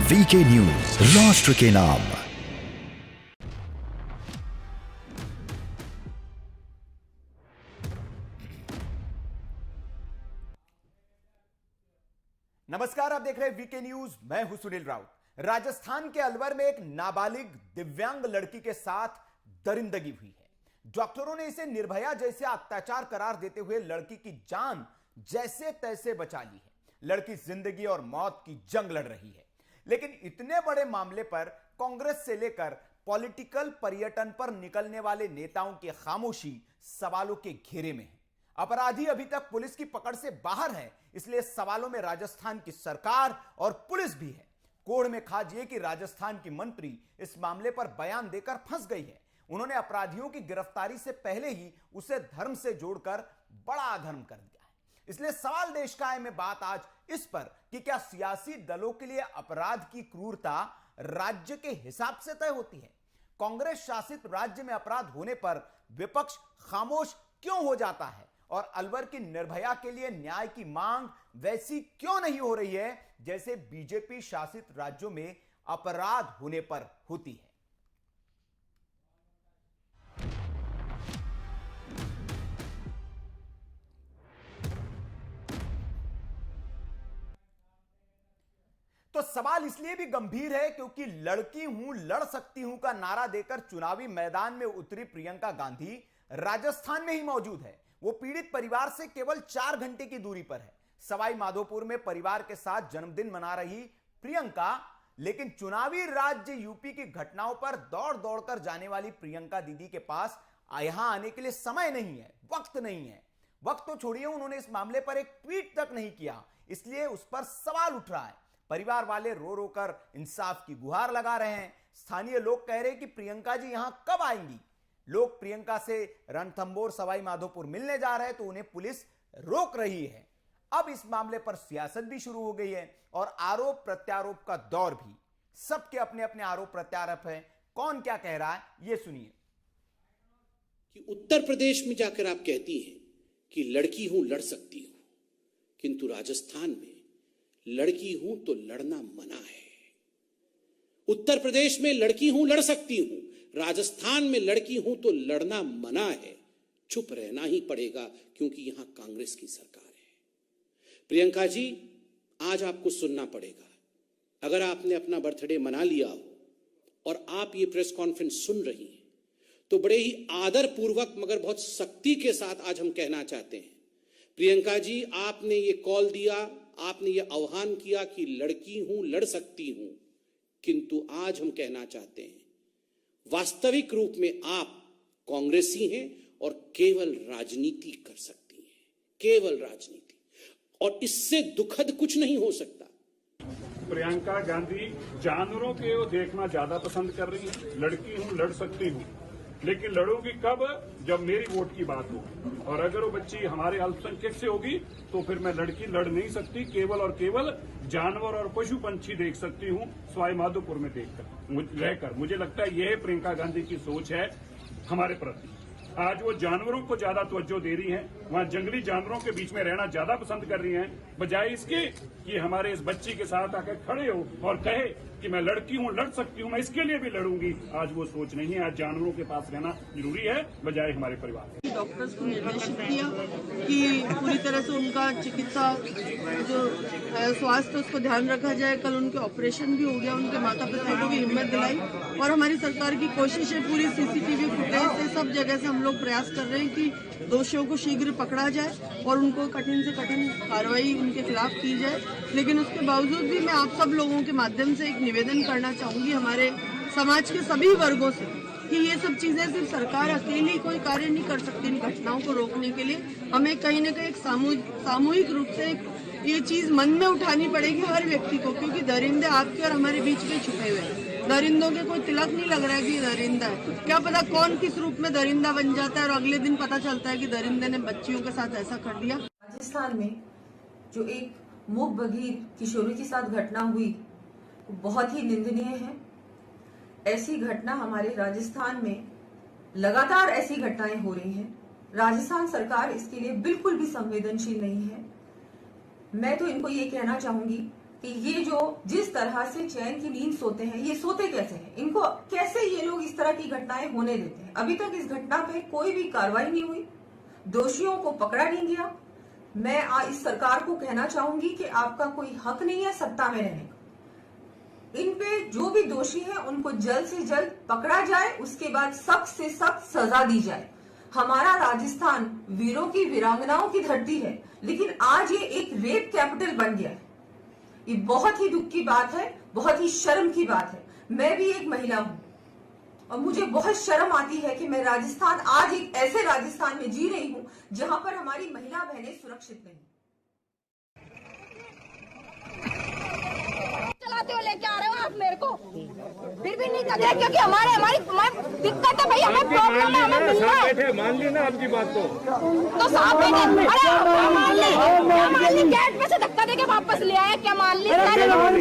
VK news, राष्ट्र के नाम। नमस्कार, आप देख रहे हैं वीके न्यूज। मैं हूं सुनील राउत। राजस्थान के अलवर में एक नाबालिग दिव्यांग लड़की के साथ दरिंदगी हुई है। डॉक्टरों ने इसे निर्भया जैसे अत्याचार करार देते हुए लड़की की जान जैसे तैसे बचा ली है। लड़की जिंदगी और मौत की जंग लड़ रही है, लेकिन इतने बड़े मामले पर कांग्रेस से लेकर पॉलिटिकल पर्यटन पर निकलने वाले नेताओं की खामोशी सवालों के घेरे में है। अपराधी अभी तक पुलिस की पकड़ से बाहर है, इसलिए सवालों में राजस्थान की सरकार और पुलिस भी है। कोढ़ में खाजिए कि राजस्थान की मंत्री इस मामले पर बयान देकर फंस गई है। उन्होंने अपराधियों की गिरफ्तारी से पहले ही उसे धर्म से जोड़कर बड़ा अधर्म कर दिया है। इसलिए सवाल देश का है में बात आज इस पर कि क्या सियासी दलों के लिए अपराध की क्रूरता राज्य के हिसाब से तय होती है? कांग्रेस शासित राज्य में अपराध होने पर विपक्ष खामोश क्यों हो जाता है? और अलवर की निर्भया के लिए न्याय की मांग वैसी क्यों नहीं हो रही है जैसे बीजेपी शासित राज्यों में अपराध होने पर होती है? तो सवाल इसलिए भी गंभीर है क्योंकि लड़की हूं लड़ सकती हूं का नारा देकर चुनावी मैदान में उतरी प्रियंका गांधी राजस्थान में ही मौजूद है। वो पीड़ित परिवार से केवल 4 घंटे की दूरी पर है। सवाई माधोपुर में परिवार के साथ जन्मदिन मना रही प्रियंका, लेकिन चुनावी राज्य यूपी की घटनाओं पर दौड़ दौड़कर जाने वाली प्रियंका दीदी के पास यहां आने के लिए समय नहीं है, वक्त नहीं है। वक्त तो छोड़िए, उन्होंने इस मामले पर एक ट्वीट तक नहीं किया, इसलिए उस पर सवाल उठ रहा है। परिवार वाले रो रो कर इंसाफ की गुहार लगा रहे हैं। स्थानीय लोग कह रहे हैं कि प्रियंका जी यहां कब आएंगी। लोग प्रियंका से रणथंभौर सवाई माधोपुर मिलने जा रहे हैं तो उन्हें पुलिस रोक रही है। अब इस मामले पर सियासत भी शुरू हो गई है और आरोप प्रत्यारोप का दौर भी। सबके अपने अपने आरोप प्रत्यारोप है। कौन क्या कह रहा है ये सुनिए। कि उत्तर प्रदेश में जाकर आप कहती हैं कि लड़की हूं लड़ सकती हूं, किंतु राजस्थान में लड़की हूं तो लड़ना मना है। उत्तर प्रदेश में लड़की हूं लड़ सकती हूं, राजस्थान में लड़की हूं तो लड़ना मना है। चुप रहना ही पड़ेगा क्योंकि यहां कांग्रेस की सरकार है। प्रियंका जी, आज आपको सुनना पड़ेगा। अगर आपने अपना बर्थडे मना लिया हो और आप ये प्रेस कॉन्फ्रेंस सुन रही हैं तो बड़े ही आदर पूर्वक मगर बहुत सख्ती के साथ आज हम कहना चाहते हैं, प्रियंका जी, आपने ये कॉल दिया, आपने ये आह्वान किया कि लड़की हूं लड़ सकती हूं, किंतु आज हम कहना चाहते हैं वास्तविक रूप में आप कांग्रेसी हैं और केवल राजनीति कर सकती हैं, केवल राजनीति, और इससे दुखद कुछ नहीं हो सकता। प्रियंका गांधी जानवरों को देखना ज्यादा पसंद कर रही है। लड़की हूं लड़ सकती हूं, लेकिन लड़ूंगी कब? जब मेरी वोट की बात होगी, और अगर वो बच्ची हमारे अल्पसंख्यक से होगी तो फिर मैं लड़की लड़ नहीं सकती। केवल और केवल जानवर और पशु पंछी देख सकती हूँ सवाई माधोपुर में रहकर। मुझे लगता है यह प्रियंका गांधी की सोच है हमारे प्रति। आज वो जानवरों को ज्यादा तवज्जो दे रही हैं, वहाँ जंगली जानवरों के बीच में रहना ज्यादा पसंद कर रही हैं, बजाय इसके कि हमारे इस बच्ची के साथ आकर खड़े हो और कहे कि मैं लड़की हूँ लड़ सकती हूँ, मैं इसके लिए भी लड़ूंगी। आज वो सोच नहीं है। आज जानवरों के पास रहना जरूरी है बजाय हमारे परिवार। डॉक्टर्स को निर्देशित किया कि पूरी तरह से उनका चिकित्सा जो स्वास्थ्य उसको ध्यान रखा जाए। कल उनके ऑपरेशन भी हो गया, उनके माता पिता को भी हिम्मत दिलाई और हमारी सरकार की कोशिश है पूरी सीसीटीवी फुटेज से सब जगह से हम लोग प्रयास कर रहे हैं कि दोषियों को शीघ्र पकड़ा जाए और उनको कठिन से कठिन कार्रवाई उनके खिलाफ की जाए। लेकिन उसके बावजूद भी मैं आप सब लोगों के माध्यम से एक निवेदन करना चाहूंगी हमारे समाज के सभी वर्गों से कि ये सब चीजें सिर्फ सरकार अकेली कोई कार्य नहीं कर सकती। इन घटनाओं को रोकने के लिए हमें कहीं न कहीं एक सामूहिक रूप से ये चीज मन में उठानी पड़ेगी हर व्यक्ति को, क्योंकि दरिंदे आपके और हमारे बीच में छुपे हुए हैं। दरिंदों के कोई तिलक नहीं लग रहा है कि ये दरिंदा है। क्या पता कौन किस रूप में दरिंदा बन जाता है और अगले दिन पता चलता है कि दरिंदे ने बच्चियों के साथ ऐसा कर दिया। राजस्थान में जो एक मूक बधिर किशोरी के साथ घटना हुई बहुत ही निंदनीय है। ऐसी घटना हमारे राजस्थान में लगातार ऐसी घटनाएं हो रही हैं। राजस्थान सरकार इसके लिए बिल्कुल भी संवेदनशील नहीं है। मैं तो इनको ये कहना चाहूंगी कि कि ये जो जिस तरह से चैन की नींद सोते हैं, ये सोते कैसे हैं? इनको कैसे ये लोग इस तरह की घटनाएं होने देते हैं? अभी तक इस घटना पे कोई भी कार्रवाई नहीं हुई, दोषियों को पकड़ा नहीं गया। मैं इस सरकार को कहना चाहूंगी कि आपका कोई हक नहीं है सत्ता में रहने का। इन पे जो भी दोषी है उनको जल्द से जल्द पकड़ा जाए, उसके बाद सख्त से सख्त सजा दी जाए। हमारा राजस्थान वीरों की वीरांगनाओं की धरती है, लेकिन आज ये एक रेप कैपिटल बन गया है। ये बहुत ही दुख की बात है, बहुत ही शर्म की बात है। मैं भी एक महिला हूं और मुझे बहुत शर्म आती है कि मैं राजस्थान, आज एक ऐसे राजस्थान में जी रही हूं जहां पर हमारी महिला बहनें सुरक्षित नहीं। चलाते हो लेके आ रहे हो आप मेरे को, फिर भी नहीं करते क्योंकि हमारी दिक्कत है भाई, हमें प्रॉब्लम है, हमें मिलना है। मान ली ना आपकी बात तो साहब मान ली गेट में से धक्का देके वापस ले आए, क्या मान ली सर?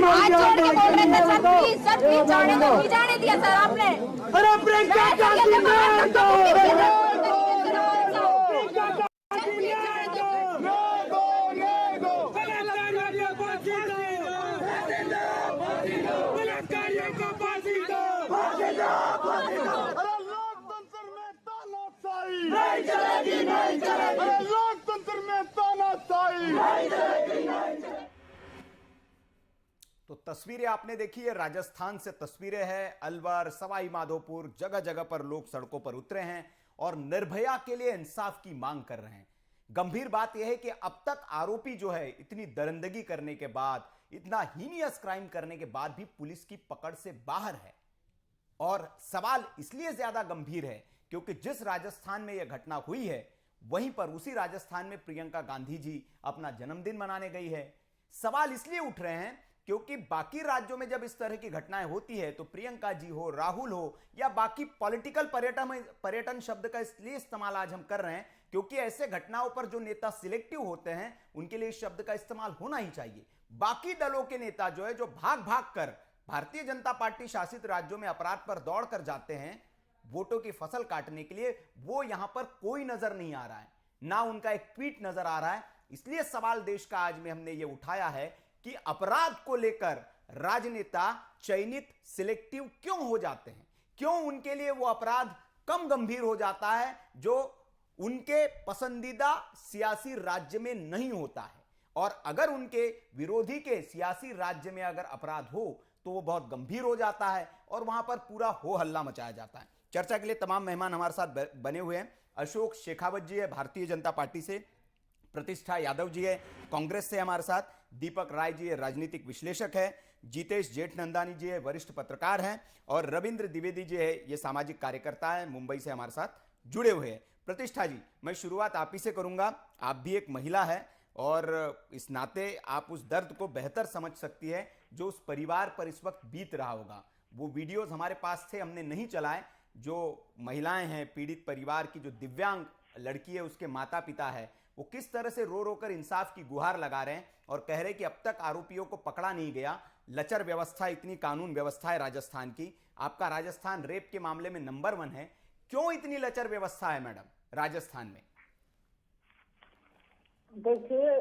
आज जोड़ के बोल रहे थे सर प्लीज जाने दो, नहीं जाने दिया सर आपने। तो तस्वीरें आपने देखी है, राजस्थान से तस्वीरें हैं। अलवर, सवाई माधोपुर, जगह जगह पर लोग सड़कों पर उतरे हैं और निर्भया के लिए इंसाफ की मांग कर रहे हैं। गंभीर बात यह है कि अब तक आरोपी जो है इतनी दरिंदगी करने के बाद, इतना हीनियस क्राइम करने के बाद भी पुलिस की पकड़ से बाहर है। और सवाल इसलिए ज्यादा गंभीर है क्योंकि जिस राजस्थान में यह घटना हुई है, वहीं पर उसी राजस्थान में प्रियंका गांधी जी अपना जन्मदिन मनाने गई है। सवाल इसलिए उठ रहे हैं क्योंकि बाकी राज्यों में जब इस तरह की घटनाएं होती है तो प्रियंका जी हो, राहुल हो या बाकी पॉलिटिकल पर्यटन शब्द का इसलिए इस्तेमाल आज हम कर रहे हैं क्योंकि ऐसे घटनाओं पर जो नेता सिलेक्टिव होते हैं उनके लिए इस शब्द का इस्तेमाल होना ही चाहिए। बाकी दलों के नेता जो है, जो भाग भाग कर भारतीय जनता पार्टी शासित राज्यों में अपराध पर दौड़ कर जाते हैं वोटों की फसल काटने के लिए, वो यहां पर कोई नजर नहीं आ रहा है, ना उनका एक ट्वीट नजर आ रहा है। इसलिए सवाल देश का आज में हमने ये उठाया है कि अपराध को लेकर राजनेता चयनित, सिलेक्टिव क्यों हो जाते हैं? क्यों उनके लिए वो अपराध कम गंभीर हो जाता है जो उनके पसंदीदा सियासी राज्य में नहीं होता है? और अगर उनके विरोधी के सियासी राज्य में अगर अपराध हो तो वो बहुत गंभीर हो जाता है और वहां पर पूरा हो हल्ला मचाया जाता है। चर्चा के लिए तमाम मेहमान हमारे साथ बने हुए हैं। अशोक शेखावत जी है भारतीय जनता पार्टी से, प्रतिष्ठा यादव जी है कांग्रेस से हमारे साथ, दीपक राय जी है राजनीतिक विश्लेषक है, जितेश जेठनंदानी जी है वरिष्ठ पत्रकार हैं और रविंद्र द्विवेदी जी है ये सामाजिक कार्यकर्ता है, मुंबई से हमारे साथ जुड़े हुए हैं। प्रतिष्ठा जी, मैं शुरुआत आप ही से करूंगा। आप भी एक महिला है और इस नाते आप उस दर्द को बेहतर समझ सकती है जो उस परिवार पर इस वक्त बीत रहा होगा। वो वीडियोस हमारे पास थे, हमने नहीं चलाए। जो महिलाएं हैं, पीड़ित परिवार की जो दिव्यांग लड़की है उसके माता पिता है, वो किस तरह से रो रो कर इंसाफ की गुहार लगा रहे हैं और कह रहे हैं कि अब तक आरोपियों को पकड़ा नहीं गया। लचर व्यवस्था, इतनी कानून व्यवस्था है राजस्थान की। आपका राजस्थान रेप के मामले में नंबर 1 है। क्यों इतनी लचर व्यवस्था है मैडम राजस्थान में? देखिए,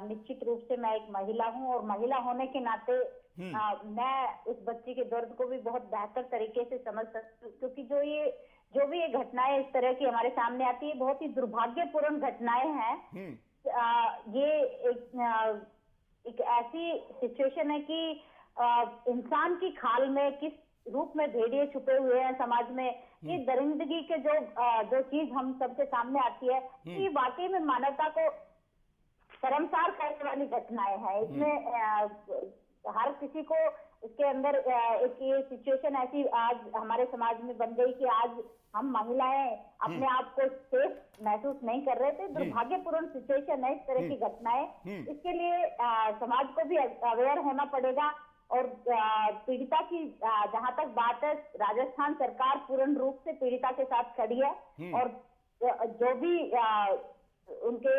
निश्चित रूप से मैं एक महिला हूं और महिला होने के नाते मैं उस बच्ची के दर्द को भी बहुत बेहतर तरीके से समझ सकती हूँ, क्योंकि जो भी ये घटनाएं इस तरह की हमारे सामने आती है बहुत ही दुर्भाग्यपूर्ण घटनाएं हैं। ये एक ऐसी सिचुएशन है कि इंसान की खाल में किस रूप में भेड़िए छुपे हुए हैं समाज में। ये दरिंदगी के जो चीज हम सबके सामने आती है, ये वाकई में मानवता को शर्मसार करने वाली घटनाएं हैं। इसमें हर किसी को इसके अंदर एक ये सिचुएशन ऐसी आज हमारे समाज में बन गई कि आज हम महिलाएं अपने आप को सेफ महसूस नहीं कर रहे थे। दुर्भाग्यपूर्ण सिचुएशन है इस तरह की घटनाएं। इसके लिए समाज को भी अवेयर होना पड़ेगा और पीड़िता की जहां तक बात है, राजस्थान सरकार पूर्ण रूप से पीड़िता के साथ खड़ी है और जो भी उनके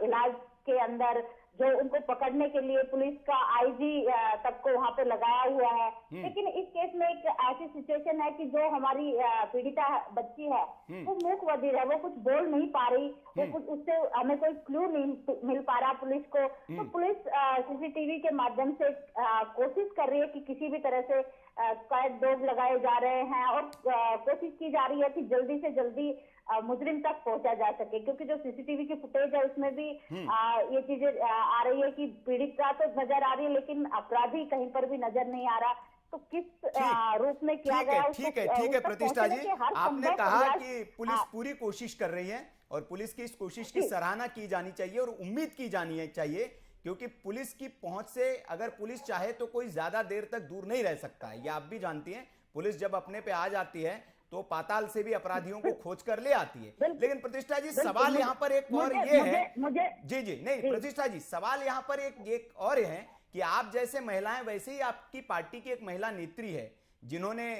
इलाज के अंदर जो उनको पकड़ने के लिए पुलिस का आईजी तक को वहां पे लगाया हुआ है। लेकिन इस केस में एक ऐसी सिचुएशन है कि जो हमारी पीड़िता बच्ची है वो मूक बधिर है, वो कुछ बोल नहीं पा रही, वो कुछ उससे हमें कोई क्लू नहीं मिल पा रहा पुलिस को। तो पुलिस सीसीटीवी के माध्यम से कोशिश कर रही है कि किसी भी तरह से कैद डॉग लगाए जा रहे हैं और कोशिश की जा रही है कि जल्दी से जल्दी मुजरिम तक पहुंचा जा सके, क्योंकि जो सीसीटीवी की फुटेज है उसमें भी ये चीजें आ रही है कि पीड़िता तो नजर आ रही है लेकिन अपराधी कहीं पर भी नजर नहीं आ रहा। तो किस रूप में किया गया, ठीक है प्रतिष्ठा जी, आपने कहा कि पुलिस पूरी कोशिश कर रही है और पुलिस की इस कोशिश की सराहना की जानी चाहिए और उम्मीद की जानी चाहिए, क्योंकि पुलिस की पहुंच से अगर पुलिस चाहे तो कोई ज्यादा देर तक दूर नहीं रह सकता है। ये आप भी जानती हैं, पुलिस जब अपने पे आ जाती है तो पाताल से भी अपराधियों को खोज कर ले आती है। लेकिन प्रतिष्ठा जी सवाल यहाँ पर एक और ये है, जी नहीं प्रतिष्ठा जी, सवाल यहाँ पर एक और है कि आप जैसे महिलाएं, वैसे ही आपकी पार्टी की एक महिला नेत्री है जिन्होंने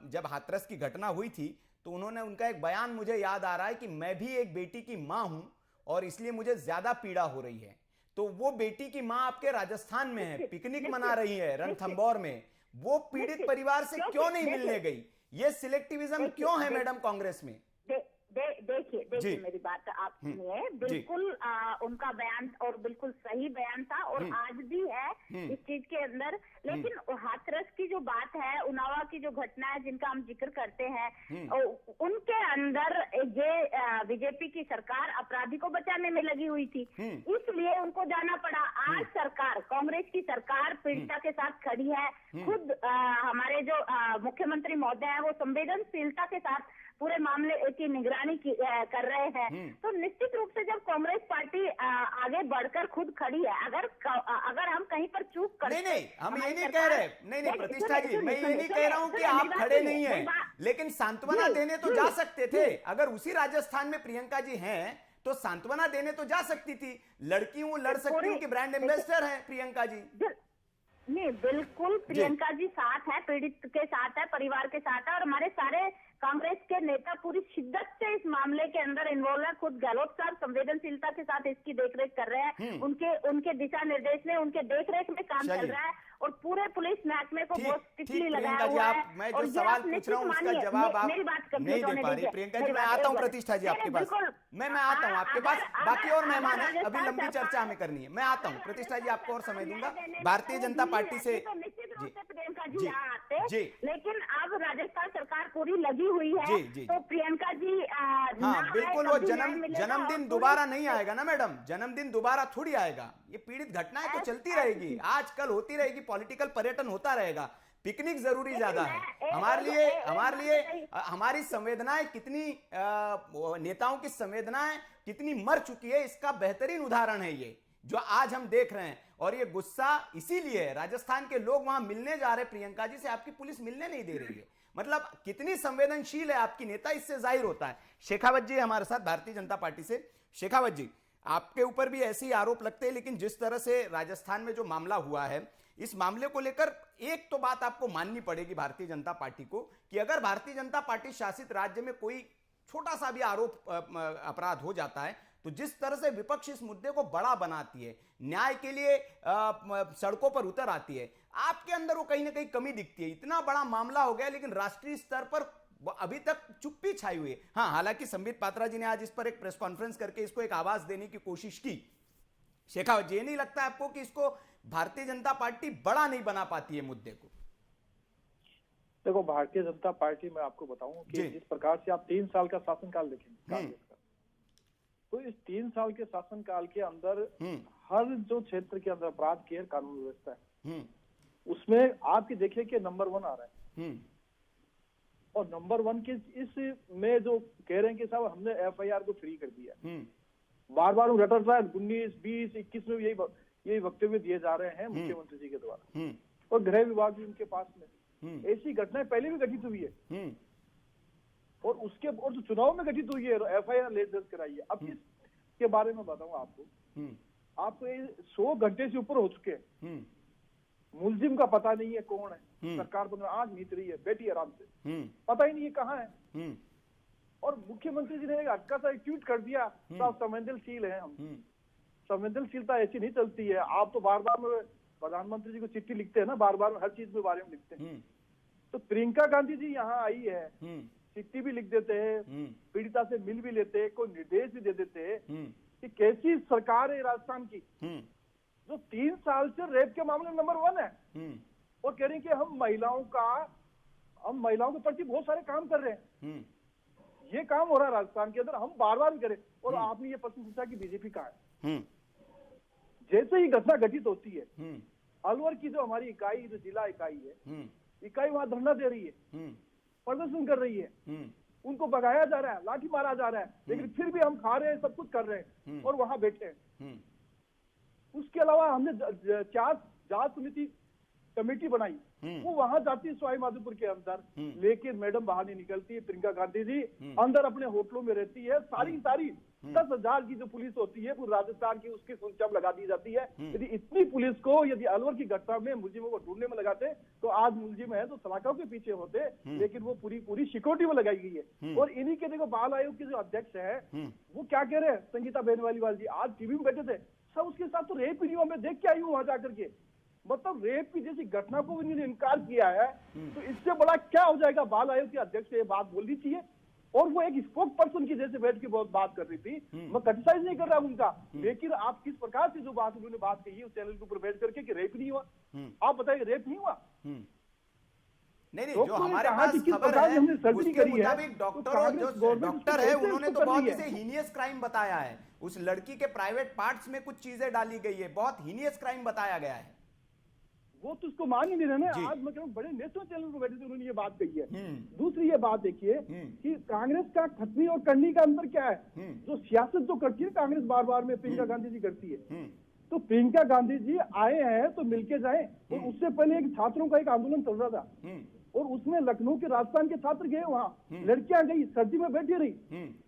जब हाथरस की घटना हुई थी तो उन्होंने, उनका एक बयान मुझे याद आ रहा है कि मैं भी एक बेटी की मां हूं और इसलिए मुझे ज्यादा पीड़ा हो रही है। तो वो बेटी की मां आपके राजस्थान में है, पिकनिक मना रही है रणथंबोर में, वो पीड़ित परिवार से क्यों नहीं मिलने गई? ये सिलेक्टिविज्म क्यों है मैडम कांग्रेस में? देखिए मेरी बात आप सुनिए, बिल्कुल उनका बयान और बिल्कुल सही बयान था और आज भी है इस चीज के अंदर। लेकिन हाथरस की जो बात है, उन्नाव की जो घटना है जिनका हम जिक्र करते हैं, उनके अंदर ये बीजेपी की सरकार अपराधी को बचाने में लगी हुई थी, इसलिए उनको जाना पड़ा। आज सरकार, कांग्रेस की सरकार पीड़िता के साथ खड़ी है। खुद हमारे जो मुख्यमंत्री महोदय है वो संवेदनशीलता के साथ पूरे मामले की निगरानी कर रहे हैं। तो निश्चित रूप से जब कांग्रेस पार्टी आगे बढ़कर खुद खड़ी है, अगर हम कहीं पर चूक कर, नहीं हम ये नहीं कह रहे, नहीं प्रतिष्ठा जी, मैं ये नहीं कह रहा हूँ कि आप खड़े नहीं हैं, लेकिन सांत्वना देने तो जा सकते थे। अगर उसी राजस्थान में प्रियंका जी हैं तो सांत्वना देने तो जा सकती थी। लड़की हूँ, लड़ सकती हूँ की ब्रांड एम्बेसडर है प्रियंका जी। नहीं, बिल्कुल प्रियंका जी साथ है, पीड़ित के साथ है, परिवार के साथ है और हमारे सारे कांग्रेस के नेता पूरी शिद्दत से इस मामले के अंदर इन्वॉल्व है। खुद गहलोत साहब संवेदनशीलता के साथ इसकी देखरेख कर रहे हैं। उनके दिशा निर्देश में, उनके देखरेख में काम चल रहा है और पूरे पुलिस महकमे को बहुत स्ट्रिक्टली लगाया हुआ है। मैं जो सवाल पूछ रहा हूँ उसका जवाब आप मेरी बात नहीं दे पा रही प्रियंका जी। मैं आता हूँ प्रतिष्ठा जी आपके पास, मैं आता हूँ आपके पास, बाकी और मेहमान है, अभी लंबी चर्चा हमें करनी है। मैं आता हूँ प्रतिष्ठा जी, आपको और समय दूंगा। भारतीय जनता पार्टी से प्रियंका जी यहाँ आते, लेकिन अब राजस्थान सरकार पूरी लगी हुई है। जी। तो प्रियंका जी हाँ बिल्कुल, वो जन्मदिन दोबारा नहीं आएगा ना मैडम, जन्मदिन दोबारा थोड़ी आएगा। ये पीड़ित घटनाएं तो चलती रहेगी, आजकल होती रहेगी, पॉलिटिकल पर्यटन होता रहेगा। पिकनिक जरूरी ज्यादा है हमारे लिए। हमारी संवेदनाएं कितनी, नेताओं की संवेदनाएं कितनी मर चुकी है, इसका बेहतरीन उदाहरण है ये जो आज हम देख रहे हैं। और ये गुस्सा इसीलिए है, राजस्थान के लोग वहां मिलने जा रहे प्रियंका जी से, आपकी पुलिस मिलने नहीं दे रही है। मतलब कितनी संवेदनशील है आपकी नेता, इससे जाहिर होता है। शेखावत जी हमारे साथ भारतीय जनता पार्टी से। शेखावत जी, आपके ऊपर भी ऐसे ही आरोप लगते हैं, लेकिन जिस तरह से राजस्थान में जो मामला हुआ है, इस मामले को लेकर एक तो बात आपको माननी पड़ेगी भारतीय जनता पार्टी को कि अगर भारतीय जनता पार्टी शासित राज्य में कोई छोटा सा भी आरोप अपराध हो जाता है तो जिस तरह से विपक्ष इस मुद्दे को बड़ा बनाती है, न्याय के लिए सड़कों पर उतर आती है, आपके अंदर वो कहीं ना कहीं कमी दिखती है। इतना बड़ा मामला हो गया लेकिन राष्ट्रीय स्तर पर अभी तक चुप्पी छाई हुई है। हाँ, हालांकि संबित पात्रा जी ने आज इस पर एक प्रेस कॉन्फ्रेंस करके इसको एक आवाज देने की कोशिश की। शेखावत जी, नहीं लगता आपको कि इसको भारतीय जनता पार्टी बड़ा नहीं बना पाती है मुद्दे को? देखो, भारतीय जनता पार्टी में आपको बताऊं कि जिस प्रकार से आप 3 साल का शासनकाल देखेंगे कांग्रेस का, तो इस 3 साल के शासनकाल के अंदर हर जो क्षेत्र के अंदर अपराध की कानून व्यवस्था है उसमें आपकी देखिए कि नंबर 1 आ रहा है। और नंबर 1 के इस में जो कह रहे हैं कि साहब हमने FIR को फ्री कर दिया, बार बार रटा रहा है, 19, 20, 21 में यही वक्तव्य दिए जा रहे हैं मुख्यमंत्री जी के द्वारा। और गृह विभाग भी उनके पास में ऐसी घटनाएं पहले भी घटित हुई है और जो चुनाव में घटित हुई है FIR दर्ज कराई है। अब इसके बारे में बताऊं आपको 100 घंटे से ऊपर हो चुके हैं, मुलजिम का पता नहीं है कौन है, सरकार तो आज नीत रही है, बैठी आराम से, पता ही नहीं है कहाँ है। और मुख्यमंत्री जी ने एक हल्का सा ट्वीट कर दिया, सब संवेदनशील है हम, संवेदनशीलता ऐसी नहीं चलती है। आप तो बार बार प्रधानमंत्री जी को चिट्ठी लिखते हैं ना, बार बार हर चीज के बारे में लिखते हैं। तो प्रियंका गांधी जी यहाँ आई है, चिट्ठी भी लिख देते हैं, पीड़िता से मिल भी लेते हैं, कोई निर्देश भी दे देते हैं कि कैसी सरकार है राजस्थान की जो 3 साल से रेप के मामले नंबर 1 है और कह रही कि हम महिलाओं के प्रति बहुत सारे काम कर रहे हैं। ये काम हो रहा है राजस्थान के अंदर, हम बार बार भी करें। और आपने ये प्रश्न पूछा कि बीजेपी कहाँ है। जैसे ही घटना घटित होती है, अलवर की जो हमारी इकाई, जो जिला इकाई है, इकाई वहां धरना दे रही है, प्रदर्शन कर रही है, उनको भगाया जा रहा है, लाठी मारा जा रहा है, लेकिन फिर भी हम खा रहे हैं, सब कुछ कर रहे हैं और वहां बैठे हैं। उसके अलावा हमने 4 जांच समिति कमेटी बनाई, वो वहां जाती है सवाई माधोपुर के अंदर, लेकिन मैडम बाहर नहीं निकलती है। प्रियंका गांधी जी अंदर अपने होटलों में रहती है। सारी 10,000 की जो पुलिस होती है वो राजस्थान की, उसकी सुरक्षा लगा दी जाती है। यदि इतनी पुलिस को यदि अलवर की घटना में मुलजिमों को ढूंढने में लगाते तो आज मुलजिम है तो सलाखों के पीछे होते, लेकिन वो पूरी सिक्योरिटी में लगाई गई है। और इन्हीं के देखो बाल आयोग के जो अध्यक्ष है वो क्या कह रहे हैं, संगीता बेनीवाल जी आज टीवी में बैठे थे, सब उसके साथ तो रेप वीडियो में देख के आई हूँ वहां जाकर के। मतलब रेप की जैसी घटना को भी इन्होंने इनकार किया है, तो इससे बड़ा क्या हो जाएगा। बाल आयोग के अध्यक्ष से ये बात बोलनी चाहिए। और वो एक स्पोक पर्सन की जैसे बैठ के बहुत बात कर रही थी, मैं क्रिटिसाइज नहीं कर रहा हूं उनका, लेकिन आप किस प्रकार से जो बात उन्होंने बात कही है उस चैनल के ऊपर बैठ करके कि रेप नहीं हुआ, आप बताइए रेप नहीं हुआ। नहीं, जो हमारे पास खबर है उसके मुताबिक डॉक्टर है उन्होंने तो बहुत इसे हीनियस क्राइम बताया है। उस लड़की के प्राइवेट पार्ट्स में कुछ चीजें डाली गई है, बहुत हीनियस क्राइम बताया गया है। वो तो उसको मान ही नहीं रहे। आज मैं कहूँ बड़े नेशनल चैनल पर बैठे थे, उन्होंने ये बात कही है। दूसरी ये बात देखिए कि कांग्रेस का खतनी और करनी का अंतर क्या है। जो सियासत जो करती है कांग्रेस बार बार में प्रियंका गांधी जी करती है, तो प्रियंका गांधी जी आए हैं तो मिलके जाए। और उससे पहले एक छात्रों का एक आंदोलन चल रहा था और उसमें लखनऊ के राजस्थान के छात्र गए, वहां लड़कियां गई, सर्दी में बैठी रही,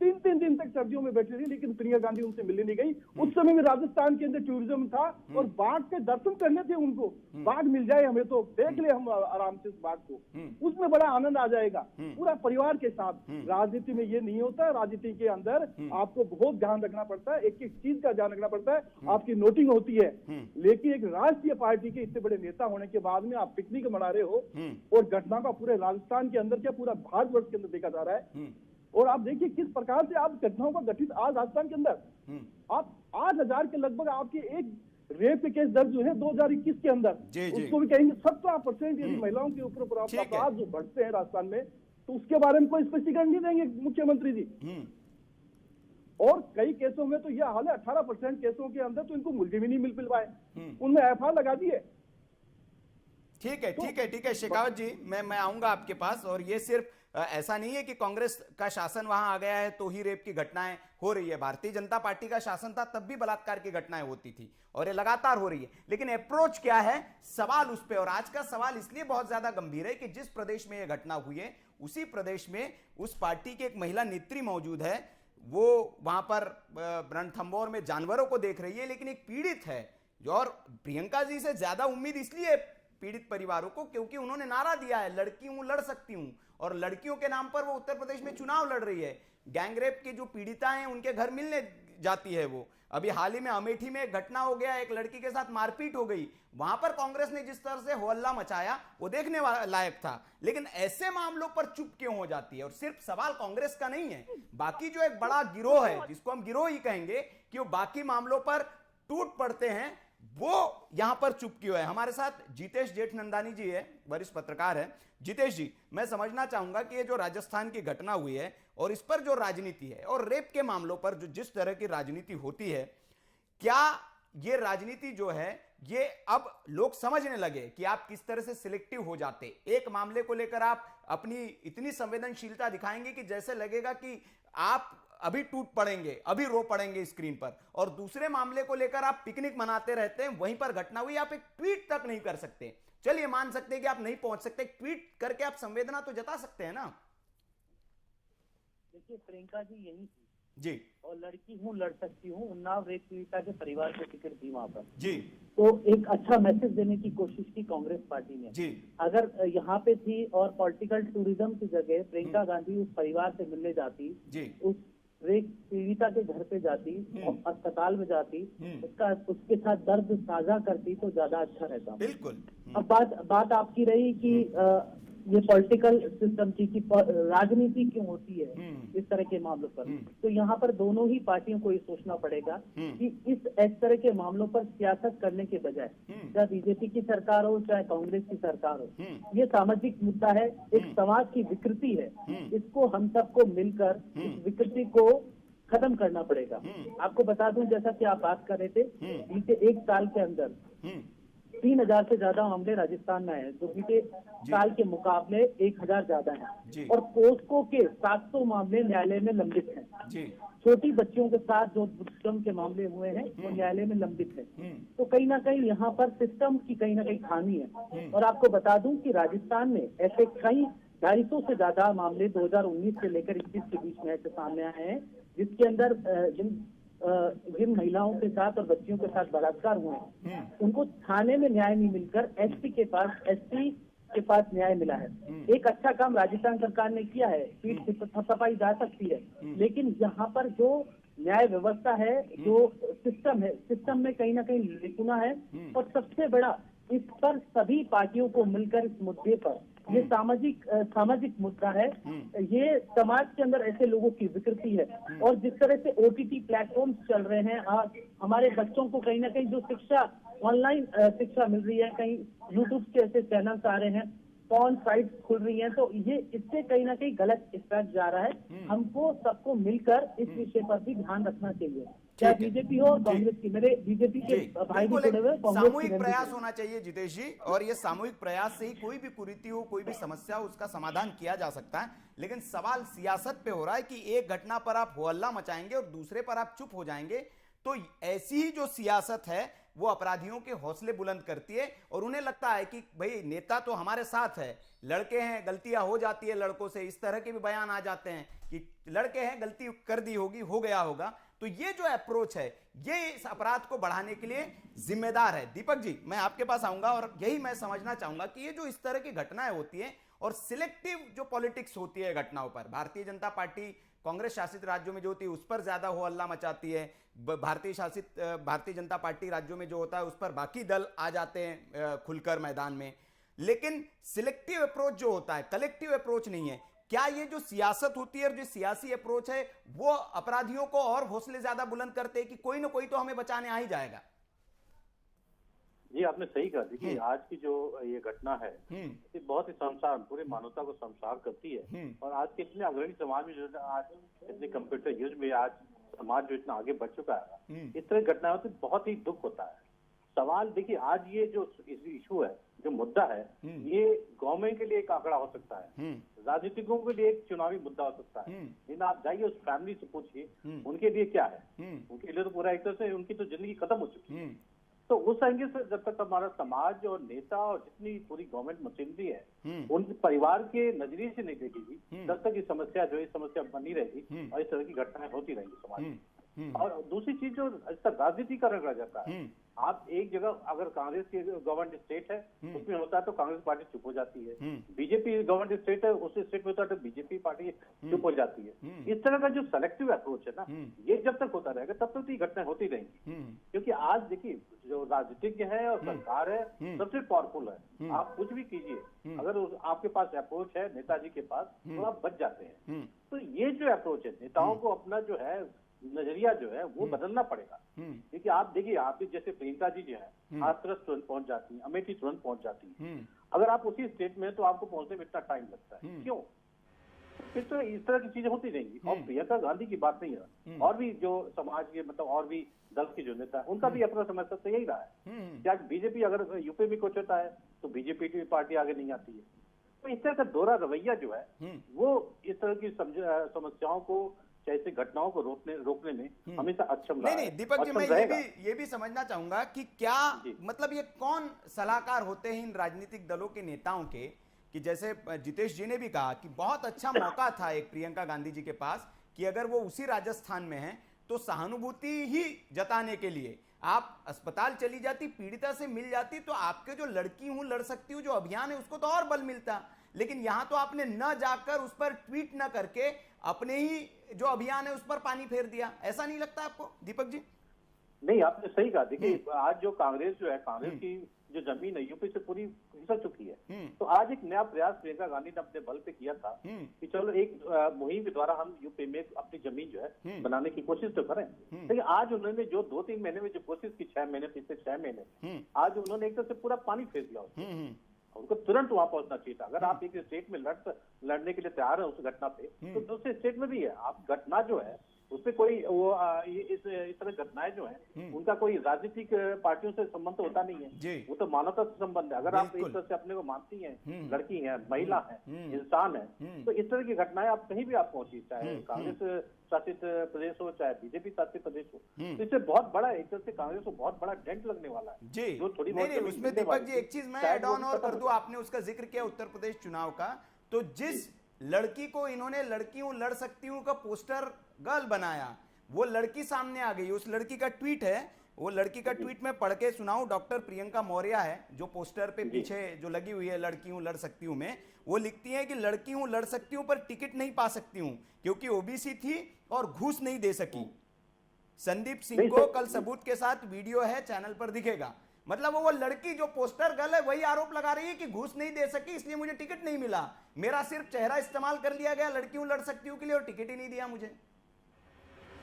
3 दिन तक सर्दियों में बैठी रही, लेकिन प्रियंका गांधी उनसे मिलने नहीं गई। उस समय में राजस्थान के अंदर टूरिज्म था और बाघ के दर्शन करने थे उनको। बाघ मिल जाए हमें तो देख ले हम आराम से उस बाघ को, उसमें बड़ा आनंद आ जाएगा पूरा परिवार के साथ। राजनीति में ये नहीं होता। राजनीति के अंदर आपको बहुत ध्यान रखना पड़ता है, एक एक चीज का ध्यान रखना पड़ता है, आपकी नोटिंग होती है। लेकिन एक राष्ट्रीय पार्टी के इतने बड़े नेता होने के बाद में आप पिकनिक मना रहे हो और घटना का पूरे राजस्थान के अंदर क्या पूरा भारतवर्ष के अंदर देखा जा रहा है। और आप देखिए किस प्रकार से आप घटनाओं का गठित आज राजस्थान के अंदर आप 8,000 के लगभग आपके एक रेप के केस दर्ज हुए हैं 2021 के अंदर। उसको भी कहेंगे 17% यदि महिलाओं के ऊपर अपराध जो बढ़ते हैं राजस्थान में, तो उसके बारे में कोई स्पष्टीकरण नहीं देंगे मुख्यमंत्री जी। और कई केसों में तो यह हाल है 18% केसों के अंदर तो इनको मुलजिम ही नहीं मिल पाए, उनमें एफआईआर लगा दिए। ठीक है शेखावत जी, मैं आऊंगा आपके पास। और ये सिर्फ ऐसा नहीं है कि कांग्रेस का शासन वहां आ गया है तो ही रेप की घटनाएं हो रही है। भारतीय जनता पार्टी का शासन था तब भी बलात्कार की घटनाएं होती थी और ये लगातार हो रही है। लेकिन अप्रोच क्या है, सवाल उस पे। और आज का सवाल इसलिए बहुत ज्यादा गंभीर है कि जिस प्रदेश में यह घटना हुई है उसी प्रदेश में उस पार्टी की एक महिला नेत्री मौजूद है, वो वहां पर रणथंभौर में जानवरों को देख रही है, लेकिन एक पीड़ित है। और प्रियंका जी से ज्यादा उम्मीद इसलिए पीड़ित परिवारों को क्योंकि उन्होंने नारा दिया है लड़की हूं लड़ सकती हूं, और लड़कियों के नाम पर वो उत्तर प्रदेश में चुनाव लड़ रही है। गैंगरेप की जो पीड़िता हैं उनके घर मिलने जाती है वो। अभी हाल ही में अमेठी में एक घटना हो गया, एक लड़की के साथ मारपीट हो गई, वहां पर कांग्रेस ने जिस तरह से होहल्ला मचाया वो देखने लायक था। लेकिन ऐसे मामलों पर चुप क्यों हो जाती है। और सिर्फ सवाल कांग्रेस का नहीं है, बाकी जो एक बड़ा गिरोह है जिसको हम गिरोह ही कहेंगे कि वो बाकी मामलों पर टूट पड़ते हैं, वो यहां पर चुप क्यों है। हमारे साथ जितेश जेठनंदानी जी है, वरिष्ठ पत्रकार है। जितेश जी, मैं समझना चाहूंगा कि ये जो राजस्थान की घटना हुई है और इस पर जो राजनीति है और रेप के मामलों पर जो जिस तरह की राजनीति होती है, क्या ये राजनीति जो है ये अब लोग समझने लगे कि आप किस तरह से सिलेक्टिव हो जाते। एक मामले को लेकर आप अपनी इतनी संवेदनशीलता दिखाएंगे कि जैसे लगेगा कि आप अभी टूट पड़ेंगे, अभी रो पड़ेंगे स्क्रीन पर, और दूसरे मामले को लेकर आप पिकनिक मनाते रहते हैं, वहीं पर घटना हुई, आप एक ट्वीट तक नहीं कर सकते। चलिए मान सकते हैं कि आप नहीं पहुंच सकते, ट्वीट करके आप संवेदना तो जता सकते हैं ना। देखिए प्रियंका जी यही थी जी, और लड़की हूँ लड़ सकती हूँ, उन्नाव रेप पीड़िता के परिवार को टिकट दी वहाँ पर जी। तो एक अच्छा मैसेज देने की कोशिश की कांग्रेस पार्टी ने जी। अगर यहाँ पे थी और पॉलिटिकल टूरिज्म की जगह प्रियंका गांधी उस परिवार से मिलने जाती जी, उस एक पीड़िता के घर पे जाती और अस्पताल में जाती, उसके साथ दर्द साझा करती तो ज्यादा अच्छा रहता। बिल्कुल। अब बात आपकी रही कि ये पॉलिटिकल सिस्टम की कि राजनीति क्यों होती है इस तरह के मामलों पर, तो यहाँ पर दोनों ही पार्टियों को ये सोचना पड़ेगा कि इस तरह के मामलों पर सियासत करने के बजाय, चाहे बीजेपी की सरकार हो चाहे कांग्रेस की सरकार हो, ये सामाजिक मुद्दा है, एक समाज की विकृति है, इसको हम सबको मिलकर इस विकृति को खत्म करना पड़ेगा। आपको बता दूं, जैसा कि आप बात कर रहे थे, बीते एक साल के अंदर 3000 से ज्यादा मामले राजस्थान में आए, जो बीते साल के मुकाबले 1000 ज्यादा हैं, और पोस्को के 700 मामले न्यायालय में लंबित हैं। छोटी बच्चियों के साथ जो दुष्कर्म के मामले हुए हैं वो न्यायालय में लंबित है। तो कहीं ना कहीं यहाँ पर सिस्टम की कहीं ना कहीं खामी है। और आपको बता दूं कि राजस्थान में ऐसे कई 250 से ज्यादा मामले 2019 से लेकर 21 के बीच में ऐसे सामने आए हैं, जिसके अंदर जिन महिलाओं के साथ और बच्चियों के साथ बलात्कार हुए हैं, उनको थाने में न्याय नहीं मिलकर एसपी के पास न्याय मिला है। एक अच्छा काम राजस्थान सरकार ने किया है, पीठ थपथपाई जा सकती है, लेकिन यहाँ पर जो न्याय व्यवस्था है, जो सिस्टम है, सिस्टम में कहीं ना कहीं लेकुना है। और सबसे बड़ा, इस पर सभी पार्टियों को मिलकर इस मुद्दे पर, ये सामाजिक मुद्दा है, ये समाज के अंदर ऐसे लोगों की विकृति है। और जिस तरह से ओटीटी प्लेटफॉर्म चल रहे हैं, हमारे बच्चों को कहीं ना कहीं जो शिक्षा, ऑनलाइन शिक्षा मिल रही है, कहीं यूट्यूब के ऐसे चैनल्स आ रहे हैं, पॉर्न साइट्स खुल रही हैं, तो ये इससे कहीं ना कहीं गलत इफेक्ट जा रहा है। हमको सबको मिलकर इस विषय पर भी ध्यान रखना चाहिए, चाहे बीजेपी हो, कांग्रेस की। मेरे बीजेपी के भाई भी जुड़े हुए, सामूहिक प्रयास होना चाहिए जितेश जी, और ये सामूहिक प्रयास से ही कोई भी कुरीति हो, कोई भी समस्या हो, उसका समाधान किया जा सकता है। लेकिन सवाल सियासत पे हो रहा है कि एक घटना पर आप हो हल्ला मचाएंगे और दूसरे पर आप चुप हो जाएंगे, तो ऐसी ही जो सियासत है वो अपराधियों के हौसले बुलंद करती है, और उन्हें लगता है कि भाई नेता तो हमारे साथ है, लड़के हैं, गलतियां हो जाती है लड़कों से, इस तरह के भी बयान आ जाते हैं कि लड़के हैं, गलती कर दी होगी, हो गया होगा। तो ये जो अप्रोच है, ये इस अपराध को बढ़ाने के लिए जिम्मेदार है। दीपक जी, मैं आपके पास आऊंगा और यही मैं समझना चाहूंगा कि ये जो इस तरह की घटनाएं होती हैं और सिलेक्टिव जो पॉलिटिक्स होती है घटनाओं पर, भारतीय जनता पार्टी कांग्रेस शासित राज्यों में जो होती है उस पर ज्यादा हो हल्ला मचाती है, भारतीय जनता पार्टी राज्यों में जो होता है उस पर बाकी दल आ जाते हैं खुलकर मैदान में। लेकिन सिलेक्टिव अप्रोच जो होता है, कलेक्टिव अप्रोच नहीं है। क्या ये जो सियासत होती है और जो सियासी अप्रोच है वो अपराधियों को और हौसले ज्यादा बुलंद करते हैं कि कोई ना कोई तो हमें बचाने आ ही जाएगा? जी, आपने सही कहा। देखिए, आज की जो ये घटना है, ये बहुत ही शर्मसार, पूरी मानवता को शर्मसार करती है। और आज के इतने अग्रणी समाज में जो आज इतने कंप्यूटर युग में आज समाज जो इतना आगे बढ़ चुका है, इस तरह घटना होती है, बहुत ही दुख होता है। सवाल देखिए, आज ये जो इशू है, जो मुद्दा है, ये गवर्नमेंट के लिए एक आंकड़ा हो सकता है, राजनीतिकों के लिए एक चुनावी मुद्दा हो सकता है। लेकिन आप जाइए उस फैमिली से पूछिए, उनके लिए क्या है? उनके लिए तो पूरा एक तरह से उनकी तो जिंदगी खत्म हो चुकी है। तो उस एंगल से जब तक हमारा समाज और नेता और जितनी पूरी गवर्नमेंट मशीनरी है उन परिवार के नजरिए से नहीं देखेगी, तब तक ये समस्या जो है समस्या बनी रहेगी और इस तरह की घटनाएं होती रहेंगी समाज में। और दूसरी चीज जो इसका राजनीतिकरण रह जाता है, आप एक जगह अगर कांग्रेस की गवर्नमेंट स्टेट है उसमें होता है तो कांग्रेस पार्टी चुप हो जाती है, बीजेपी गवर्नमेंट स्टेट है उस स्टेट में होता है तो बीजेपी पार्टी चुप हो जाती है। इस तरह का जो सेलेक्टिव अप्रोच है ना, ये जब तक होता रहेगा तब तक ये घटनाएं होती रहेंगी। क्योंकि आज देखिए, जो राजनीतिज्ञ है और सरकार है सबसे पावरफुल है। आप कुछ भी कीजिए, अगर आपके पास अप्रोच है नेताजी के पास, तो आप बच जाते हैं। तो ये जो अप्रोच है, नेताओं को अपना जो है नजरिया जो है वो बदलना पड़ेगा। क्योंकि आप देखिए, आप जैसे प्रियंका जी जो है हाथरस तुरंत पहुंच जाती है, अमेठी तुरंत पहुंच जाती है। अगर आप उसी स्टेट में तो आपको पहुंचने में इतना टाइम लगता है, क्यों? फिर तो इस तरह की चीजें होती रहेंगी। और प्रियंका गांधी की बात नहीं है, और भी जो समाज के मतलब और भी दल के जो नेता है उनका भी अपना समस्या तो यही रहा है। क्या बीजेपी अगर यूपी में कुछ होता है तो बीजेपी की पार्टी आगे नहीं आती है। तो इस तरह का दोहरा रवैया जो है वो इस तरह की समस्याओं को, ऐसी घटनाओं को रोकने में हमेशा अक्षम रहा है। नहीं दीपक जी, मैं ये भी समझना चाहूंगा कि क्या मतलब ये कौन सलाहकार होते हैं इन राजनीतिक दलों के नेताओं के, कि जैसे जितेश जी ने भी कहा कि बहुत अच्छा मौका था एक प्रियंका गांधी जी के पास कि अगर वो उसी राजस्थान में हैं तो सहानुभूति ही जताने के लिए आप अस्पताल चली जाती, पीड़िता से मिल जाती, तो आपके जो लड़की हूं लड़ सकती हूं जो अभियान है उसको तो और बल मिलता। लेकिन यहां तो आपने न जाकर उस पर ट्वीट न करके अपने ही जो अभियान है उस पर पानी फेर दिया। ऐसा नहीं लगता आपको दीपक जी? नहीं, आपने सही कहा। देखिए, आज जो कांग्रेस की जो जमीन है यूपी से पूरी फिसल चुकी है, तो आज एक नया प्रयास प्रियंका गांधी ने अपने बल पे किया था कि चलो एक मुहिम के द्वारा हम यूपी में अपनी जमीन जो है बनाने की कोशिश तो करें। लेकिन आज उन्होंने जो 2-3 महीने में जो कोशिश की, 6 महीने, पिछले 6 महीने, आज उन्होंने एक तरह से पूरा पानी फेर दिया उसमें। उनको तुरंत वहां पहुंचना चाहिए था। अगर आप एक स्टेट में लड़ने के लिए तैयार है उस घटना पे, तो दूसरे स्टेट में भी है। आप घटना जो है उसपे कोई इस तरह घटनाएं जो है उनका कोई राजनीतिक पार्टियों से संबंध होता नहीं है, वो तो मानवता से संबंध है। अगर आप इस तरह से अपने को मानती हैं, लड़की हैं, महिला हैं, इंसान है, तो इस तरह की घटनाएं आप कहीं भी आप पहुंची, चाहे कांग्रेस शासित प्रदेश हो चाहे बीजेपी शासित प्रदेश हो, तो इससे बहुत बड़ा एक तरह से कांग्रेस को बहुत बड़ा डेंट लगने वाला है जी। जो थोड़ी नहीं, उसमें दीपक जी एक चीज मैं ऐड ऑन और कर दूं, आपने उसका जिक्र किया उत्तर प्रदेश चुनाव का, तो जिस लड़की को इन्होंने लड़की हूं लड़ सकती हूं का पोस्टर गर्ल बनाया, वो लड़की सामने आ गई। उस लड़की का ट्वीट है, वो लड़की का ट्वीट में पढ़ के सुनाऊं। डॉक्टर प्रियंका मौर्य है जो पोस्टर पे पीछे जो लगी हुई है लड़की हूं लड़ सकती हूं में, वो लिखती है कि लड़की हूं लड़ सकती हूं पर टिकट नहीं पा सकती हूं क्योंकि ओबीसी थी और घूस नहीं दे सकी। संदीप सिंह को कल सबूत के साथ वीडियो है, चैनल पर दिखेगा। मतलब वो लड़की जो पोस्टर गर्ल है वही आरोप लगा रही है कि घूस नहीं दे सकी इसलिए मुझे टिकट नहीं मिला, मेरा सिर्फ चेहरा इस्तेमाल कर लिया गया लड़की हूं लड़ सकती हूं के लिए और टिकट ही नहीं दिया मुझे।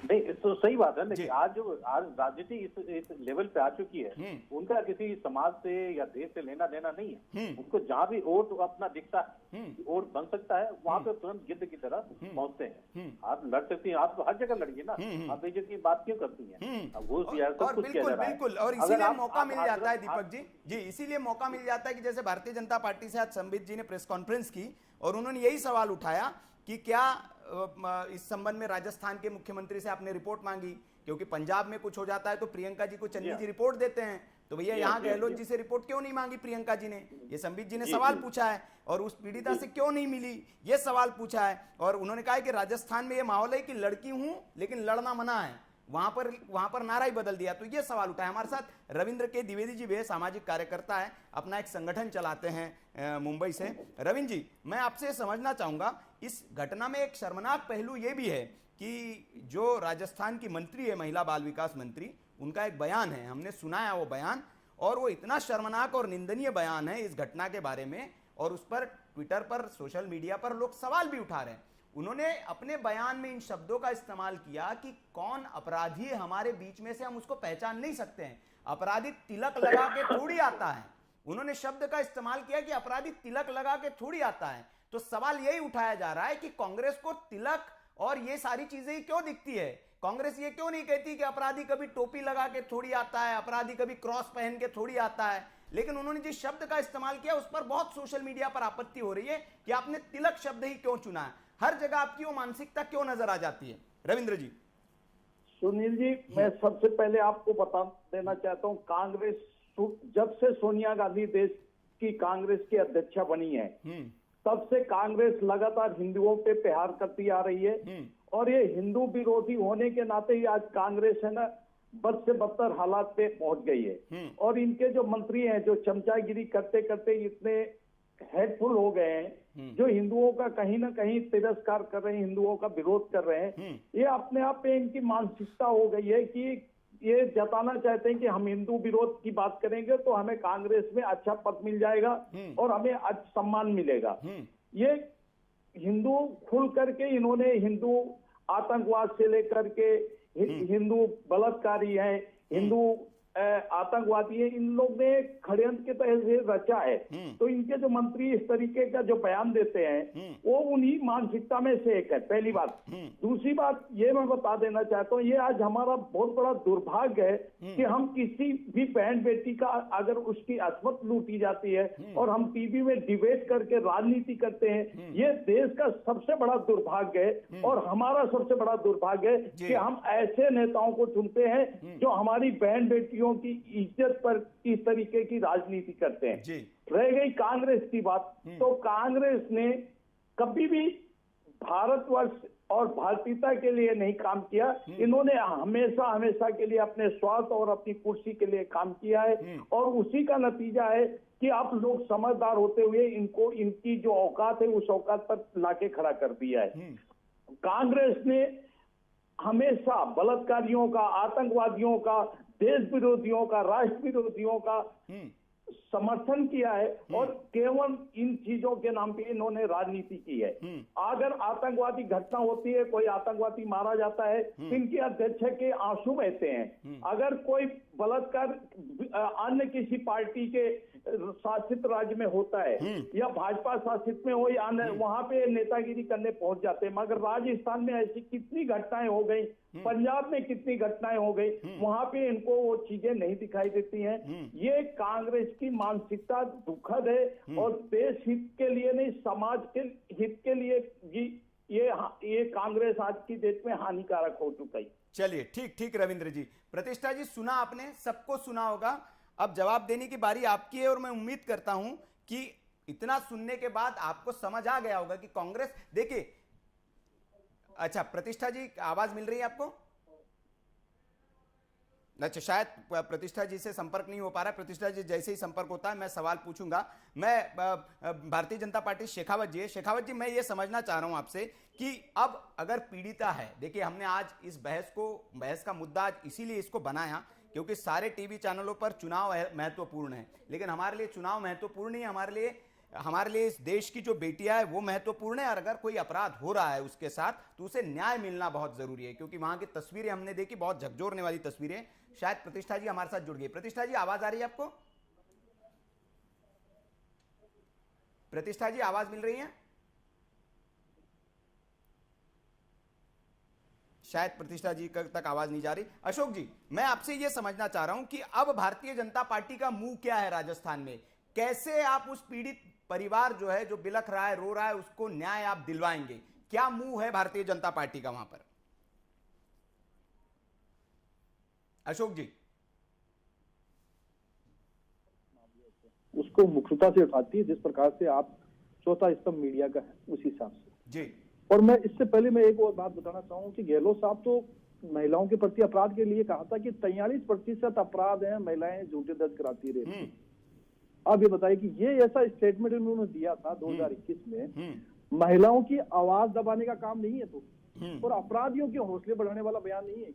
नहीं, तो सही बात है। लेकिन आज राजनीति इस लेवल पे आ चुकी है, उनका किसी समाज से या देश से लेना देना नहीं है। उनको जहां भी वोट अपना दिखता है, वोट बन सकता है, वहां पे तुरंत गिद्ध की तरह पहुंचते हैं। आप लड़ सकती हैं, आप तो हर जगह लड़िए ना, आप बीजेपी की बात क्यों करती हैं? घूस दिया है, सब कुछ किया जा रहा है। बिल्कुल, और इसीलिए मौका मिल जाता है दीपक जी, इसीलिए मौका मिल जाता है कि जैसे भारतीय जनता पार्टी से आज संबित जी ने प्रेस कॉन्फ्रेंस की और उन्होंने यही सवाल उठाया कि क्या इस संबंध में राजस्थान के मुख्यमंत्री से आपने रिपोर्ट मांगी, क्योंकि पंजाब में कुछ हो जाता है तो प्रियंका जी को चन्नी जी रिपोर्ट देते हैं, तो भैया यहाँ गहलोत जी से रिपोर्ट क्यों नहीं मांगी प्रियंका जी ने? ये संबित जी ने सवाल पूछा है। और उस पीड़िता से क्यों नहीं मिली, ये सवाल पूछा है। और उन्होंने कहा है कि राजस्थान में ये माहौल है कि लड़की हूं लेकिन लड़ना मना है, वहां पर नारा ही बदल दिया। तो ये सवाल उठाया। हमारे साथ रविंद्र के द्विवेदी जी भी सामाजिक कार्यकर्ता है, अपना एक संगठन चलाते हैं मुंबई से। रविंद्र जी, मैं आपसे समझना चाहूंगा, इस घटना में एक शर्मनाक पहलू ये भी है कि जो राजस्थान की मंत्री है, महिला बाल विकास मंत्री, उनका एक बयान है, हमने सुना है वो बयान, और वो इतना शर्मनाक और निंदनीय बयान है इस घटना के बारे में, और उस पर ट्विटर पर, सोशल मीडिया पर लोग सवाल भी उठा रहे हैं। उन्होंने अपने बयान में इन शब्दों का इस्तेमाल किया कि कौन अपराधी है हमारे बीच में से हम उसको पहचान नहीं सकते हैं, अपराधी तिलक लगा के थोड़ी आता है। उन्होंने शब्द का इस्तेमाल किया कि अपराधी तिलक लगा के थोड़ी आता है। तो सवाल यही उठाया जा रहा है कि कांग्रेस को तिलक और ये सारी चीजें ही क्यों दिखती है? कांग्रेस ये क्यों नहीं कहती कि अपराधी कभी टोपी लगा के थोड़ी आता है, अपराधी कभी क्रॉस पहन के थोड़ी आता है? लेकिन उन्होंने जिस शब्द का इस्तेमाल किया उस पर बहुत सोशल मीडिया पर आपत्ति हो रही है कि आपने तिलक शब्द ही क्यों चुना है। हर जगह आपकी वो मानसिकता क्यों नजर आ जाती है? रविंद्र जी। सुनील जी, मैं सबसे पहले आपको बता देना चाहता हूं, कांग्रेस जब से सोनिया गांधी देश की कांग्रेस की अध्यक्षा बनी है, तब से कांग्रेस लगातार हिंदुओं पे प्रहार करती आ रही है। और ये हिंदू विरोधी होने के नाते ही आज कांग्रेस है ना बद से बदतर हालात पे पहुंच गई है। और इनके जो मंत्री हैं, जो चमचागिरी करते करते इतने हेडफुल हो गए हैं, जो हिंदुओं का कहीं ना कहीं तिरस्कार कर रहे हैं, हिंदुओं का विरोध कर रहे हैं, ये अपने आप में इनकी मानसिकता हो गई है कि ये जताना चाहते हैं कि हम हिंदू विरोध की बात करेंगे तो हमें कांग्रेस में अच्छा पद मिल जाएगा और हमें अच्छा सम्मान मिलेगा। ये हिंदू खुल करके इन्होंने हिंदू आतंकवाद से लेकर के हिंदू बलात्कारी हैं, हिंदू आतंकवादी है, इन लोग ने षड्यंत्र के तहत से रचा है। तो इनके जो मंत्री इस तरीके का जो बयान देते हैं वो उन्हीं मानसिकता में से एक है, पहली बात। दूसरी बात ये मैं बता देना चाहता हूँ, ये आज हमारा बहुत बड़ा दुर्भाग्य है कि हम किसी भी बहन बेटी का अगर उसकी अस्मत लूटी जाती है और हम टीवी में डिबेट करके राजनीति करते हैं, ये देश का सबसे बड़ा दुर्भाग्य है। और हमारा सबसे बड़ा दुर्भाग्य है कि हम ऐसे नेताओं को चुनते हैं जो हमारी बहन बेटियों की इज्जत पर इस तरीके की राजनीति करते हैं। रह गई कांग्रेस की बात, तो कांग्रेस ने कभी भी भारतवर्ष और भारतीयता के लिए नहीं काम किया। इन्होंने हमेशा हमेशा के लिए अपने स्वार्थ और अपनी कुर्सी के लिए काम किया है और उसी का नतीजा है कि आप लोग समझदार होते हुए इनको इनकी जो औकात है उस औकात पर लाके खड़ा कर दिया है। कांग्रेस ने हमेशा बलात्कारियों का, आतंकवादियों का, देश विरोधियों का, राष्ट्र विरोधियों का समर्थन किया है और केवल इन चीजों के नाम पे इन्होंने राजनीति की है। अगर आतंकवादी घटना होती है, कोई आतंकवादी मारा जाता है, इनके अध्यक्ष के आंसू बहते हैं। अगर कोई बलात्कार अन्य किसी पार्टी के शासित राज्य में होता है या भाजपा शासित में हो या वहां पे नेतागिरी करने पहुंच जाते हैं। मगर राजस्थान में ऐसी कितनी घटनाएं हो गई, पंजाब में कितनी घटनाएं हो गई, वहां पे इनको वो चीजें नहीं दिखाई देती हैं। ये कांग्रेस की मानसिकता दुखद है और देश हित के लिए नहीं, समाज के हित के लिए ये कांग्रेस आज की डेट में हानिकारक हो चुका है। चलिए, ठीक रविंद्र जी। प्रतिष्ठा जी, सुना आपने, सबको सुना होगा। अब जवाब देने की बारी आपकी है और मैं उम्मीद करता हूं कि इतना सुनने के बाद आपको समझ आ गया होगा कि कांग्रेस, देखिए, अच्छा प्रतिष्ठा जी आवाज मिल रही है आपको? अच्छा, शायद प्रतिष्ठा जी से संपर्क नहीं हो पा रहा है। प्रतिष्ठा जी जैसे ही संपर्क होता है मैं सवाल पूछूंगा। मैं भारतीय जनता पार्टी शेखावत जी है। शेखावत जी, मैं ये समझना चाह रहा हूं आपसे कि अब अगर पीड़िता है, देखिए हमने आज इस बहस का मुद्दा आज इसीलिए इसको बनाया क्योंकि सारे टीवी चैनलों पर चुनाव महत्वपूर्ण है, लेकिन हमारे लिए चुनाव महत्वपूर्ण नहीं है। हमारे लिए इस देश की जो बेटियां है वो महत्वपूर्ण है। और अगर कोई अपराध हो रहा है उसके साथ तो उसे न्याय मिलना बहुत जरूरी है, क्योंकि वहां की तस्वीरें हमने देखी, बहुत झकझोरने वाली तस्वीरें। शायद प्रतिष्ठा जी हमारे साथ जुड़ गई। प्रतिष्ठा जी आवाज आ रही है आपको? प्रतिष्ठा जी आवाज मिल रही है? शायद प्रतिष्ठा जी तक आवाज नहीं जा रही। अशोक जी, मैं आपसे यह समझना चाह रहा हूं कि अब भारतीय जनता पार्टी का मुंह क्या है राजस्थान में? कैसे आप उस पीड़ित परिवार जो है, जो बिलख रहा है, रो रहा है, उसको न्याय आप दिलवाएंगे? क्या मुंह है भारतीय जनता पार्टी का वहां पर? अशोक जी, उसको मुख्यता से उठाती है जिस प्रकार से आप चौथा स्तंभ मीडिया का है, उस हिसाब से जी। और मैं इससे पहले मैं एक और बात बताना चाहूँ कि गहलोत साहब तो महिलाओं के प्रति अपराध के लिए कहा था कि 43% अपराध हैं, महिलाएं झूठे दर्ज कराती रही। अब ये बताइए कि ये ऐसा स्टेटमेंट उन्होंने दिया था 2021 में, महिलाओं की आवाज दबाने का काम नहीं है तो, और अपराधियों के हौसले बढ़ाने वाला बयान नहीं है।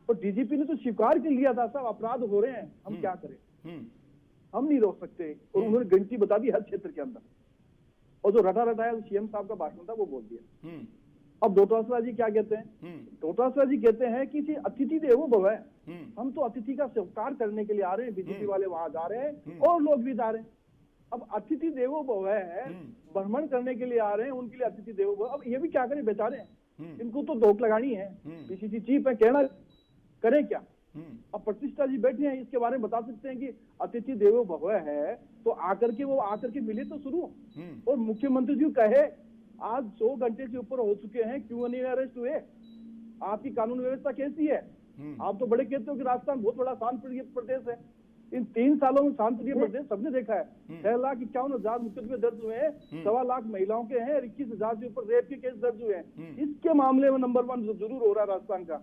और डीजीपी ने तो स्वीकार कर लिया था, सब अपराध हो रहे हैं, हम क्या करें, हम नहीं रोक सकते। और उन्होंने गिनती बता दी हर क्षेत्र के अंदर, और जो रटा रटाया सीएम साहब का भाषण था वो बोल दिया। अब डोटासरा जी क्या कहते हैं? डोटासरा जी कहते हैं कि अतिथि देवो भव है, हम तो अतिथि का सत्कार करने के लिए आ रहे हैं, बीजेपी वाले वहां जा रहे हैं और लोग भी जा रहे हैं। अब अतिथि देवो भव है, भ्रमण करने के लिए आ रहे हैं, उनके लिए अतिथि देवो भव। अब ये भी क्या करें बेचारे, इनको तो धोख लगानी है, पीसीसी चीफ है, कहना करें क्या? अब प्रतिष्ठा जी बैठे हैं, इसके बारे में बता सकते हैं कि अतिथि देवो भव है, तो आकर के मिले तो शुरू। और मुख्यमंत्री जी कहे आज 100 घंटे से ऊपर हो चुके हैं, क्यों नहीं अरेस्ट हुए? आपकी कानून व्यवस्था कैसी है? आप तो बड़े कहते हो कि राजस्थान बहुत बड़ा शांतप्रिय प्रदेश है। इन 3 सालों में शांतप्रिय प्रदेश सबने देखा है। 6,51,000 मुकदमे दर्ज हुए हैं, 1.25 लाख महिलाओं के हैं, 21,000 से ऊपर रेप के केस दर्ज हुए हैं। इसके मामले में नंबर 1 जरूर हो रहा है राजस्थान का।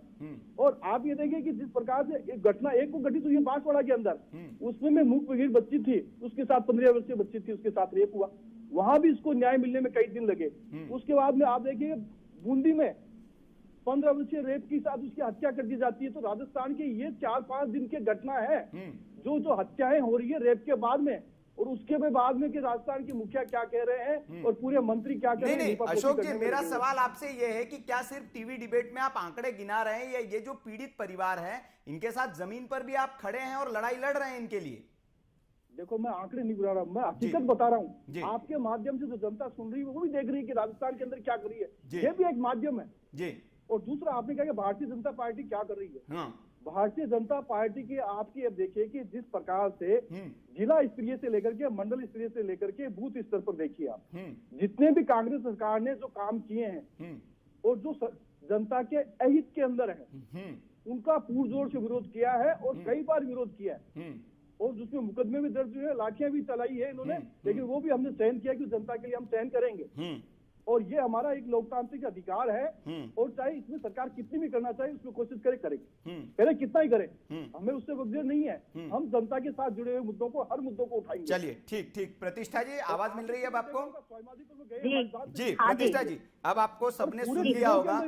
और आप ये देखिए कि जिस प्रकार से एक घटना एक को घटित हुई है बांसवाड़ा के अंदर, उसमें में मूक बधिर बच्ची थी, उसके साथ 15 वर्षीय बच्ची थी, उसके साथ रेप हुआ, वहां भी इसको न्याय मिलने में कई दिन लगे। उसके बाद में आप देखिए बूंदी में 15 वर्षीय रेप के साथ उसकी हत्या कर दी जाती है। तो राजस्थान की ये 4-5 दिन की घटना है जो हत्याएं हो रही है रेप के बाद में, और उसके बाद में कि राजस्थान के मुखिया क्या कह रहे हैं और पूरे मंत्री क्या कह रहे हैं। अशोक जी, मेरा सवाल आपसे ये है कि क्या सिर्फ टीवी डिबेट में आप आंकड़े गिना रहे हैं, या ये जो पीड़ित परिवार है इनके साथ जमीन पर भी आप खड़े हैं और लड़ाई लड़ रहे हैं इनके लिए? देखो, मैं आंकड़े नहीं गिना रहा हूं, मैं हकीकत बता रहा हूं। आपके माध्यम से जो जनता सुन रही है वो भी देख रही है कि राजस्थान के अंदर क्या कर रही है। ये भी एक माध्यम है जी। और दूसरा आपने कहा कि भारतीय जनता पार्टी क्या कर रही है। भारतीय जनता पार्टी की आपकी अब देखिए कि जिस प्रकार से जिला स्तरीय से लेकर के मंडल स्तरीय से लेकर के बूथ स्तर पर देखिए आप, जितने भी कांग्रेस सरकार ने जो काम किए हैं और जो जनता के अहित के अंदर है, उनका पुरजोर से विरोध किया है और कई बार विरोध किया है। और जिसमें मुकदमे भी दर्ज हुए, लाठियां भी चलाई है इन्होंने, लेकिन वो भी हमने सहन किया कि जनता के लिए हम सहन करेंगे। और ये हमारा एक लोकतांत्रिक अधिकार है, और चाहे इसमें सरकार कितनी भी करना चाहे उसमें कोशिश करे कितना ही करे, हमें उससे वजह नहीं है। हम जनता के साथ जुड़े हुए मुद्दों को, हर मुद्दों को उठाएंगे। चलिए ठीक। प्रतिष्ठा जी, आवाज मिल रही है अब आपको? जी हाँ प्रतिष्ठा जी, अब आपको सबने सुन लिया होगा।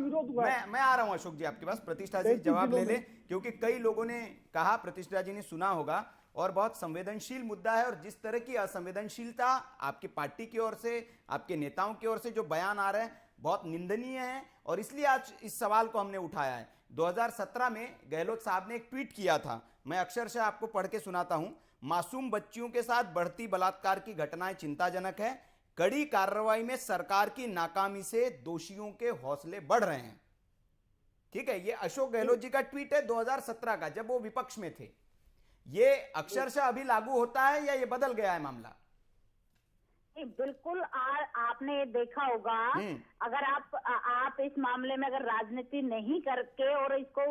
मैं आ रहा हूं अशोक जी आपके पास। प्रतिष्ठा जी जवाब ले ले, क्योंकि कई लोगों ने कहा, प्रतिष्ठा जी ने सुना होगा, और बहुत संवेदनशील मुद्दा है, और जिस तरह की असंवेदनशीलता आपकी पार्टी की ओर से, आपके नेताओं की ओर से जो बयान आ रहे हैं, बहुत निंदनीय है, और इसलिए आज इस सवाल को हमने उठाया है। 2017 में गहलोत साहब ने एक ट्वीट किया था, मैं अक्षरशः आपको पढ़ के सुनाता हूं। मासूम बच्चियों के साथ बढ़ती बलात्कार की घटनाएं चिंताजनक है, कड़ी कार्रवाई में सरकार की नाकामी से दोषियों के हौसले बढ़ रहे हैं। ठीक है, ये अशोक गहलोत जी का ट्वीट है 2017 का, जब वो विपक्ष में थे। ये अक्षरशः अभी लागू होता है या ये बदल गया है मामला? बिल्कुल। आपने देखा होगा, अगर आप इस मामले में अगर राजनीति नहीं करके और इसको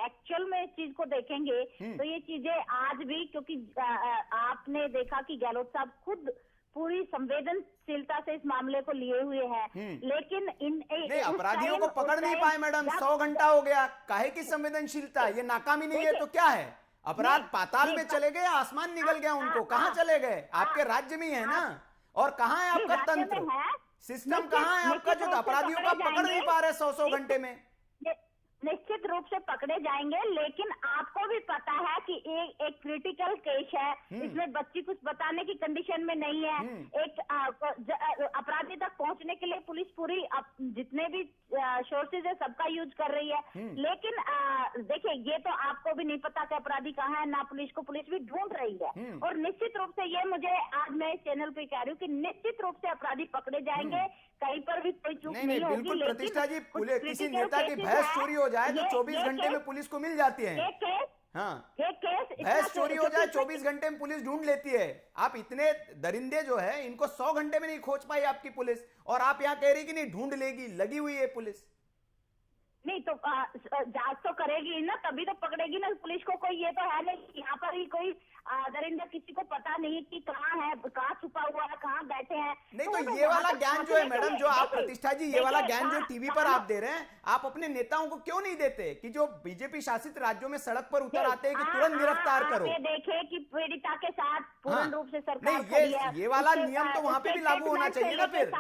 एक्चुअल में इस चीज को देखेंगे, तो ये चीजें आज भी, क्योंकि आपने देखा कि गहलोत साहब खुद पूरी संवेदनशीलता से इस मामले को लिए हुए हैं, लेकिन नहीं, अपराधियों को पकड़ नहीं पाए मैडम, 100 घंटा हो गया, काहे की संवेदनशीलता? ये नाकामी नहीं है तो क्या है? अपराध पाताल में चले गए, आसमान निकल गया उनको, कहां चले गए? आपके राज्य में ही है ना। और कहां है आपका तंत्र, सिस्टम कहां है आपका, जो अपराधियों का पकड़ नहीं पा रहे 100 घंटे में? निश्चित रूप से पकड़े जाएंगे, लेकिन आपको भी पता है कि एक क्रिटिकल केस है, इसमें बच्ची कुछ बताने की कंडीशन में नहीं है। एक अपराधी तक पहुंचने के लिए पुलिस पूरी जितने भी सोर्सेज है सबका यूज कर रही है, लेकिन देखिए, ये तो आपको भी नहीं पता कि अपराधी कहाँ है, ना पुलिस को, पुलिस भी ढूंढ रही है। और निश्चित रूप से ये मुझे आज मैं इस चैनल पे कह रही हूँ कि निश्चित रूप से अपराधी पकड़े जाएंगे, कहीं पर भी कोई चूक नहीं होगी। बिल्कुल प्रतिष्ठा जी, किसी नेता की भैंस चोरी हो जाए तो 24 घंटे में पुलिस को मिल जाती है। हाँ, भैंस चोरी हो जाए 24 घंटे में पुलिस ढूंढ लेती है। आप इतने दरिंदे जो है, इनको 100 घंटे में नहीं खोज पाई आपकी पुलिस, और आप यहाँ कह रही कि नहीं ढूंढ लेगी, लगी हुई है पुलिस। नहीं तो जांच तो करेगी ना, तभी तो पकड़ेगी ना पुलिस को। कोई ये तो है नहीं, यहाँ पर ही कोई दरिंदा किसी को पता नहीं कि कहाँ है, कहाँ छुपा हुआ है, कहाँ बैठे हैं। नहीं तो ये वाला ज्ञान जो है मैडम, जो आप प्रतिष्ठा जी, ये वाला ज्ञान जो टीवी पर आप दे रहे हैं, आप अपने नेताओं को क्यों नहीं देते कि जो बीजेपी शासित राज्यों में सड़क पर उतर आते हैं कि तुरंत गिरफ्तार करो? देखे कि पीड़िता के साथ पूर्ण रूप से सरकार नहीं, ये वाला नियम तो वहाँ पे भी लागू होना चाहिए ना। फिर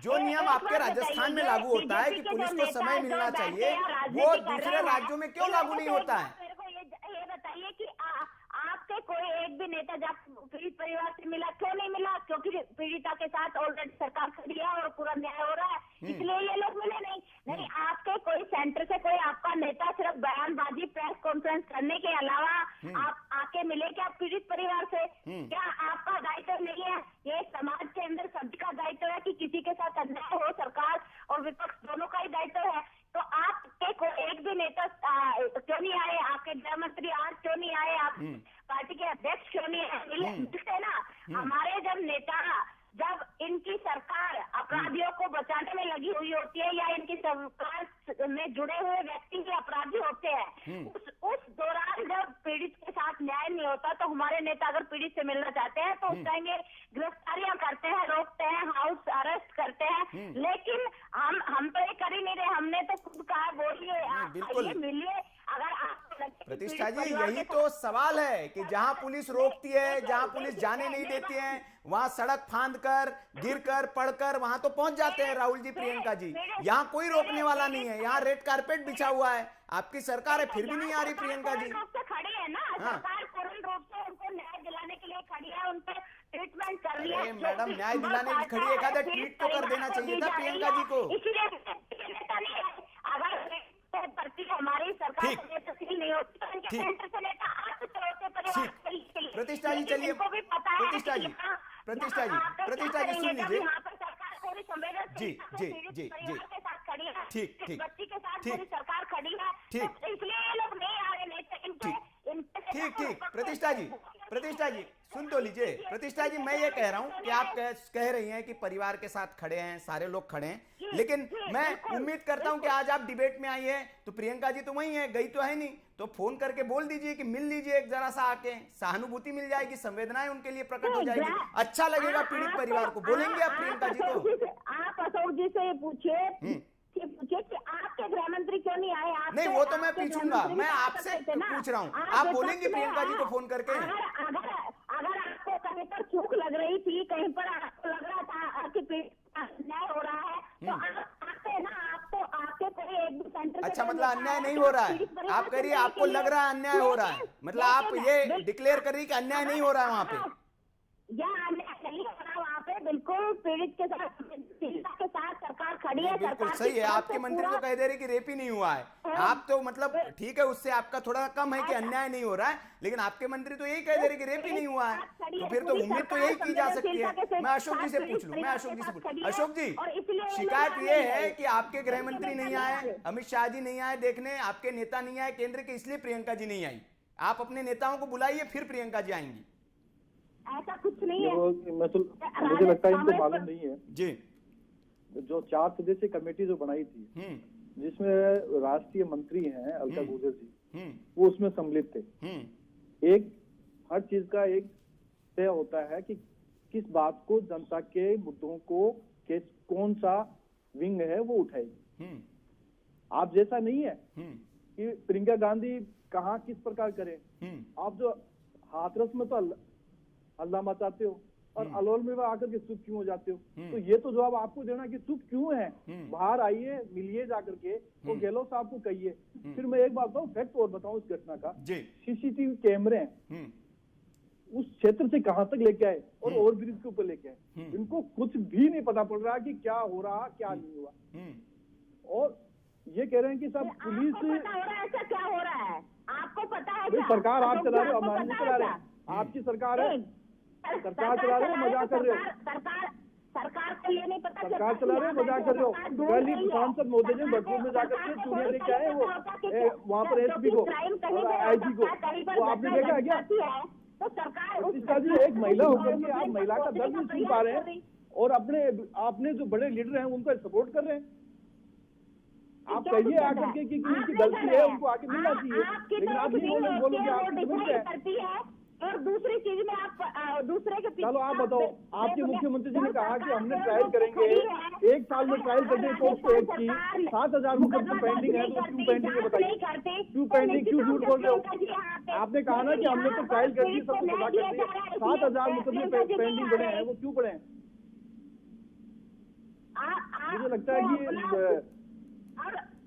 जो नियम आपके राजस्थान में लागू होता है कि पुलिस को समय मिलना चाहिए, वो दूसरे राज्यों में क्यों लागू नहीं होता है? मेरे को ये बताइए कि आपके कोई एक भी नेता जब पीड़ित परिवार से मिला, क्यों नहीं मिला? क्योंकि पीड़िता के साथ ऑलरेडी सरकार खड़ी है और पूरा न्याय हो रहा है, इसलिए ये लोग मिले नहीं। आपके कोई सेंटर से कोई आपका नेता सिर्फ बयानबाजी, प्रेस कॉन्फ्रेंस करने के अलावा आप आके मिले क्या पीड़ित परिवार से? क्या आपका दायित्व नहीं है? ये समाज के अंदर सभी का दायित्व है कि किसी के साथ अन्याय हो, सरकार और विपक्ष दोनों का ही दायित्व है। तो आपके को एक भी नेता क्यों नहीं आए? आपके गृह मंत्री आज क्यों नहीं आए? आप पार्टी के अध्यक्ष क्यों नहीं आए? मिलते ना। हमारे जब नेता, जब इनकी सरकार अपराधियों को बचाने में लगी हुई होती है, या इनकी सरकार में जुड़े हुए व्यक्ति ही अपराधी होते हैं, उस दौरान जब पीड़ित के साथ न्याय नहीं होता, तो हमारे नेता अगर पीड़ित से मिलना चाहते हैं तो उस टाइम गिरफ्तारियां करते हैं, रोकते हैं, हाउस अरेस्ट करते हैं। लेकिन हम तो ये कर ही नहीं रहे। हमने तो खुद कहा, बोलिए, मिलिए। अगर आप प्रतिष्ठा जी, यही तो सवाल है कि जहां पुलिस रोकती है, जहां पुलिस जाने नहीं देती है, वहां सड़क फांद कर, गिर कर, पड़कर वहां तो पहुंच जाते हैं राहुल जी, प्रियंका जी। यहाँ कोई रोकने वाला नहीं है, यहाँ रेड कारपेट बिछा हुआ है। आपकी सरकार है, फिर भी नहीं आ रही प्रियंका जी। खड़ी है ना सरकार, पूर्ण रूप से उनको न्याय दिलाने के लिए खड़ी है, उन पर ट्रीटमेंट कर रही है। मैडम, न्याय दिलाने की खड़ी है, एक ट्वीट तो कर देना चाहिए था प्रियंका जी को। इसीलिए अगर हमारी सरकार नहीं होती प्रतिष्ठा जी, चलिए प्रतिष्ठा जी सुन लीजिए। जी, बच्ची के साथ पूरी सरकार खड़ी है, इसलिए ये लोग नहीं आ रहे। ठीक, प्रतिष्ठा जी सुन तो लीजिए प्रतिष्ठा जी, मैं ये कह रहा हूँ कि आप कह रही हैं कि परिवार के साथ खड़े हैं, सारे लोग खड़े हैं, लेकिन मैं उम्मीद करता हूं कि आज आप डिबेट में आई है तो प्रियंका जी तो वही है, गई तो है नहीं, तो फोन करके बोल दीजिए कि मिल लीजिए एक जरा सा आके, सहानुभूति मिल जाएगी, संवेदनाएं उनके लिए प्रकट हो जाएगी, अच्छा लगेगा पीड़ित परिवार को। बोलेंगे आप प्रियंका जी को? आप अशोक जी से पूछिए कि आपके गृह मंत्री क्यों नहीं आए? नहीं, वो तो मैं पूछूंगा, मैं आपसे पूछ रहा हूँ, आप बोलेंगे प्रियंका जी को फोन करके? अगर आपको कहीं पर चूक लग रही थी, कहीं पर आपको लग रहा था कि अन्याय हो रहा है, तो आपको आके कोई एक भी सेंटर। अच्छा, मतलब अन्याय नहीं हो रहा है, आप कह रही है आपको लग रहा है अन्याय हो रहा है, मतलब आप ये डिक्लेयर कर रही कि अन्याय नहीं हो रहा है वहाँ पे? या अन्याय नहीं हो रहा वहाँ पे, बिल्कुल पीड़ित के साथ सरकार खड़ी है। बिल्कुल सही है, आपके मंत्री तो कह दे रहे कि रेप ही नहीं हुआ है, आप तो मतलब ठीक है, उससे आपका थोड़ा कम है कि अन्याय नहीं हो रहा है, लेकिन आपके मंत्री तो यही कह दे रहे कि रेप ही नहीं हुआ है, तो फिर तो उम्मीद तो यही की जा सकती है। मैं अशोक जी से पूछ लूं, अशोक जी, शिकायत ये है कि आपके गृह मंत्री नहीं आए, अमित शाह जी नहीं आए देखने, आपके नेता नहीं आए केंद्र के, इसलिए प्रियंका जी नहीं आई। आप अपने नेताओं को बुलाइए, फिर प्रियंका जी आएंगी। ऐसा कुछ नहीं है, मुझे लगता है इनको मालूम नहीं है जी। जो 4 सदस्यीय कमेटी जो बनाई थी, जिसमें राष्ट्रीय मंत्री हैं अलका गुर्जर जी, वो उसमें सम्मिलित थे। एक हर चीज का एक तय होता है कि किस बात को, जनता के मुद्दों को कौन सा विंग है वो उठाएगी। आप जैसा नहीं है कि प्रियंका गांधी कहाँ किस प्रकार करें, आप जो हाथरस में तो हल्ला मचाते हो और अलोल में आकर के चुप क्यों हो जाते हो, तो ये तो जवाब आपको देना कि चुप क्यों है। बाहर आइए, मिलिए जाकर के, वो गहलोत साहब को कहिए। फिर मैं एक बात बताऊं, फैक्ट और बताऊं इस घटना का, सीसीटीवी कैमरे उस क्षेत्र से कहां तक लेके आए और ओवरब्रिज के ऊपर लेके आए, इनको कुछ भी नहीं पता पड़ रहा कि क्या हो रहा क्या नहीं हुआ। और ये कह रहे हैं कि सब पुलिस ऐसा क्या हो रहा है आपको पता है? सरकार आप चला रहे हो, हम नहीं चला रहे, आपकी सरकार है, सरकार चला रहे हो, मजाक कर रहे हो। सरकार को ये नहीं पता, सरकार चला रहे हो, मजाक कर रहे हो। कल ही सांसद मोदी जी भरतपुर में जाकर के चूड़ियां लेके आए, वो वहाँ पर एसपी को और आईजी को, वो आपने देखा है क्या? तो सरकार इसका जी एक महिला होकर के आप महिला का दर्द नहीं सुन पा रहे हैं और आपने जो बड़े लीडर हैं उनको सपोर्ट कर रहे हैं। आप कहिए आकर के कि उनकी गलती है, उनको आगे मिलना चाहिए, लेकिन आप नहीं बोलोगे आप मिल जाए। और दूसरी चीज में आप दूसरे के पीछे, चलो आप बताओ, आपके मुख्यमंत्री जी ने कहा कि हमने ट्रायल करेंगे, 1 साल में ट्रायल करने की पोस्ट एक की, 7,000 मुकदमे पेंडिंग है, तो क्यों पेंडिंग है बताइए, क्यों पेंडिंग, क्यों झूठ बोल रहे हो? आपने कहा ना कि हमने तो ट्रायल कर दी, सबको सजा कर दी, 7,000 मुकदमे पेंडिंग पड़े हैं, वो क्यों पड़े हैं? मुझे लगता है कि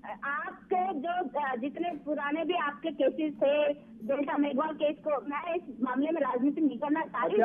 आपके जो जितने पुराने भी आपके केसेस थे, डेल्टा मेघवाल केस को, मैं इस मामले में राजनीति नहीं करना चाहती।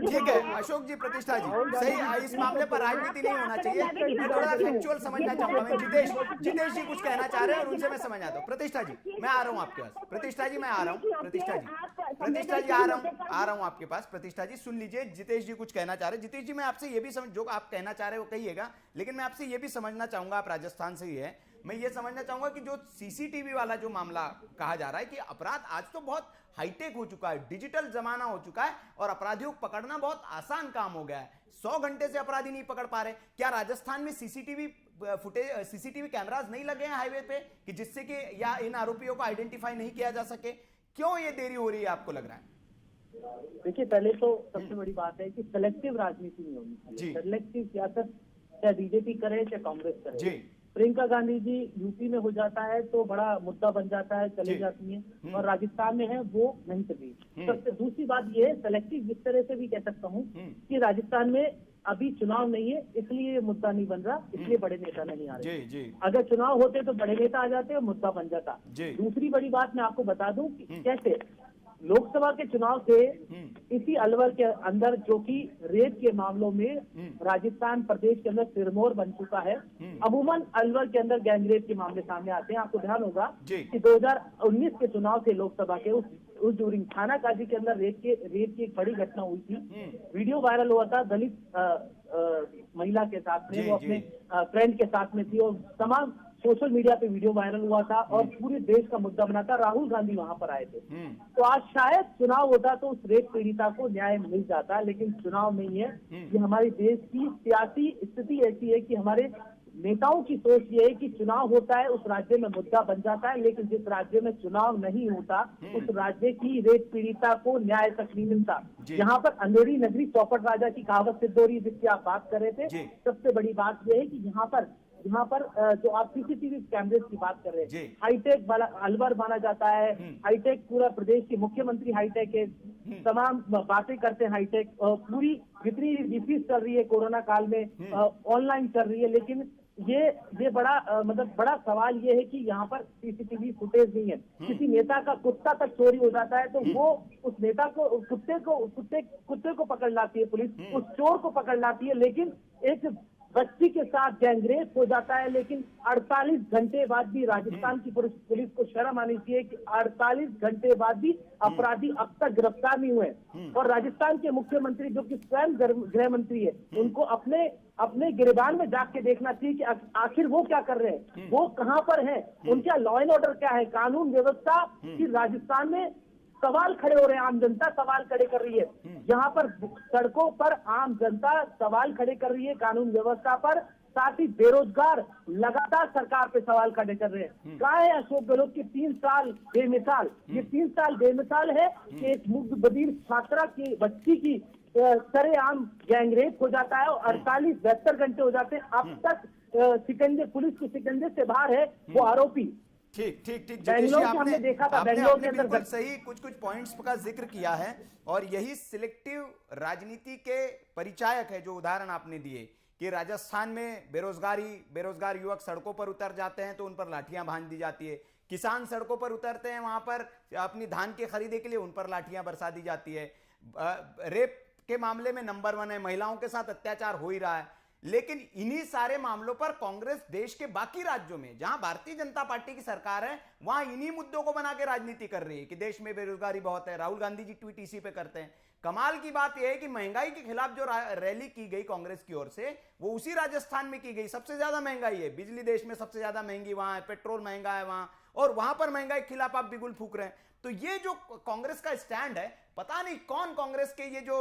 ठीक है अशोक जी, प्रतिष्ठा जी, सही, इस मामले पर राजनीति नहीं होना चाहिए, मैं थोड़ा फैक्चुअल समझना चाहूंगा। मैं जितेश जी कुछ कहना चाह रहे हैं और उनसे मैं समझ आता हूँ। प्रतिष्ठा जी मैं आ रहा हूँ आपके पास, प्रतिष्ठा जी मैं आ रहा हूँ, प्रतिष्ठा जी आ रहा हूँ आपके पास। प्रतिष्ठा जी सुन लीजिए, जितेश जी कुछ कहना चाह रहे हैं। जितेश जी मैं आपसे ये भी समझ, जो आप कहना चाह रहे हो कहिएगा, लेकिन मैं आपसे ये भी समझना चाहूंगा, आप राजस्थान से ही है, मैं ये समझना चाहूंगा कि जो सीसीटीवी वाला जो मामला कहा जा रहा है कि अपराध आज तो बहुत हाईटेक हो चुका है, डिजिटल जमाना हो चुका है और अपराधियों को पकड़ना बहुत आसान काम हो गया है, 100 घंटे से अपराधी नहीं पकड़ पा रहे। क्या राजस्थान में सीसीटीवी फुटेज, सीसीटीवी कैमरास नहीं लगे हैं हाईवे पे कि जिससे कि या इन आरोपियों को आइडेंटिफाई नहीं किया जा सके? क्यों ये देरी हो रही है आपको लग रहा है? देखिए, पहले तो सबसे बड़ी बात है कि सेलेक्टिव राजनीति नहीं होनी चाहिए। सेलेक्टिव सियासत चाहे बीजेपी करे चाहे कांग्रेस करे। प्रियंका गांधी जी यूपी में हो जाता है तो बड़ा मुद्दा बन जाता है, चली जाती है, और राजस्थान में है वो नहीं चली। सबसे दूसरी बात ये है, सेलेक्टिव इस तरह से भी कह सकता हूँ कि राजस्थान में अभी चुनाव नहीं है, इसलिए ये मुद्दा नहीं बन रहा, इसलिए बड़े नेता नहीं आ रहे। अगर चुनाव होते तो बड़े नेता आ जाते और मुद्दा बन जाता। दूसरी बड़ी बात मैं आपको बता दूं कि कैसे लोकसभा के चुनाव से इसी अलवर के अंदर, जो कि रेप के मामलों में राजस्थान प्रदेश के अंदर सिरमौर बन चुका है, अमूमन अलवर के अंदर गैंगरेप के मामले सामने आते हैं। आपको ध्यान होगा कि 2019 के चुनाव से लोकसभा के उस ड्यूरिंग थाना काजी के अंदर रेप की एक बड़ी घटना हुई थी। वीडियो वायरल हुआ था, दलित महिला के साथ में, वो अपने फ्रेंड के साथ में थी और तमाम सोशल मीडिया पे वीडियो वायरल हुआ था और पूरे देश का मुद्दा बना था। राहुल गांधी वहां पर आए थे। तो आज शायद चुनाव होता तो उस रेप पीड़िता को न्याय मिल जाता, लेकिन चुनाव नहीं है। ये हमारे देश की सियासी स्थिति ऐसी है कि हमारे नेताओं की सोच ये है कि चुनाव होता है, उस राज्य में मुद्दा बन जाता है, लेकिन जिस राज्य में चुनाव नहीं होता उस राज्य की रेप पीड़िता को न्याय तक नहीं मिलता। यहाँ पर अंधेरी नगरी चौपट राजा की कहावत सिद्ध हो रही है, जिसकी आप बात कर रहे थे। सबसे बड़ी बात यह है कि यहाँ पर जो आप सीसीटीवी कैमरे की बात कर रहे हैं, हाईटेक वाला अलवर माना जाता है। हाईटेक पूरा प्रदेश के मुख्यमंत्री हाईटेक है, तमाम बातें करते हैं हाईटेक। पूरी जितनी डिफीस चल रही है कोरोना काल में ऑनलाइन चल रही है, लेकिन ये बड़ा बड़ा सवाल ये है कि यहाँ पर सीसीटीवी फुटेज नहीं है। किसी नेता का कुत्ता तक चोरी हो जाता है तो वो उस नेता को कुत्ते को पकड़ लाती है पुलिस, उस चोर को पकड़ लाती है, लेकिन एक बच्ची के साथ गैंगरेप हो जाता है। लेकिन 48 घंटे बाद भी राजस्थान की पुलिस को शर्म आनी चाहिए कि 48 घंटे बाद भी अपराधी अब तक गिरफ्तार नहीं हुए। और राजस्थान के मुख्यमंत्री जो कि स्वयं गृह मंत्री है, उनको अपने गिरबान में जाके देखना चाहिए कि आखिर वो क्या कर रहे हैं, वो कहाँ पर हैं, उनका लॉ एंड ऑर्डर क्या है, कानून व्यवस्था की राजस्थान में सवाल खड़े हो रहे हैं। आम जनता सवाल खड़े कर रही है, यहाँ पर सड़कों पर आम जनता सवाल खड़े कर रही है कानून व्यवस्था पर। साथ ही बेरोजगार लगातार सरकार पे सवाल खड़े कर रहे हैं। कहाँ है अशोक गहलोत की 3 साल बेमिसाल? ये 3 साल बेमिसाल है कि एक मुग्ध बधिर छात्रा की बच्ची की सरेआम गैंगरेप हो जाता है और 48-72 घंटे हो जाते हैं। अब तक पुलिस के शिकंजे से बाहर है वो आरोपी। ठीक बेंगलोर में हमने देखा था, बेंगलोर के अंदर बिल्कुल सही कुछ पॉइंट्स का जिक्र किया है और यही सिलेक्टिव राजनीति के परिचायक है जो उदाहरण आपने दिए कि राजस्थान में बेरोजगार युवक सड़कों पर उतर जाते हैं तो उन पर लाठियां बांध दी जाती है। किसान सड़कों पर उतरते हैं, वहां पर अपनी धान की खरीदी के लिए उन पर लाठियां बरसा दी जाती है। रेप के मामले में नंबर 1 है, महिलाओं के साथ अत्याचार हो ही रहा है। लेकिन इन्हीं सारे मामलों पर कांग्रेस देश के बाकी राज्यों में जहां भारतीय जनता पार्टी की सरकार है वहां इन्हीं मुद्दों को बना के राजनीति कर रही है कि देश में बेरोजगारी बहुत है। राहुल गांधी जी ट्वीट इसी पे करते हैं। कमाल की बात यह है कि महंगाई के खिलाफ जो रैली की गई कांग्रेस की ओर से वो उसी राजस्थान में की गई। सबसे ज्यादा महंगाई है, बिजली देश में सबसे ज्यादा महंगी वहां है, पेट्रोल महंगा है वहां, और वहां पर महंगाई के खिलाफ आप बिगुल फूक रहे हैं। तो ये जो कांग्रेस का स्टैंड है, पता नहीं कौन कांग्रेस के ये जो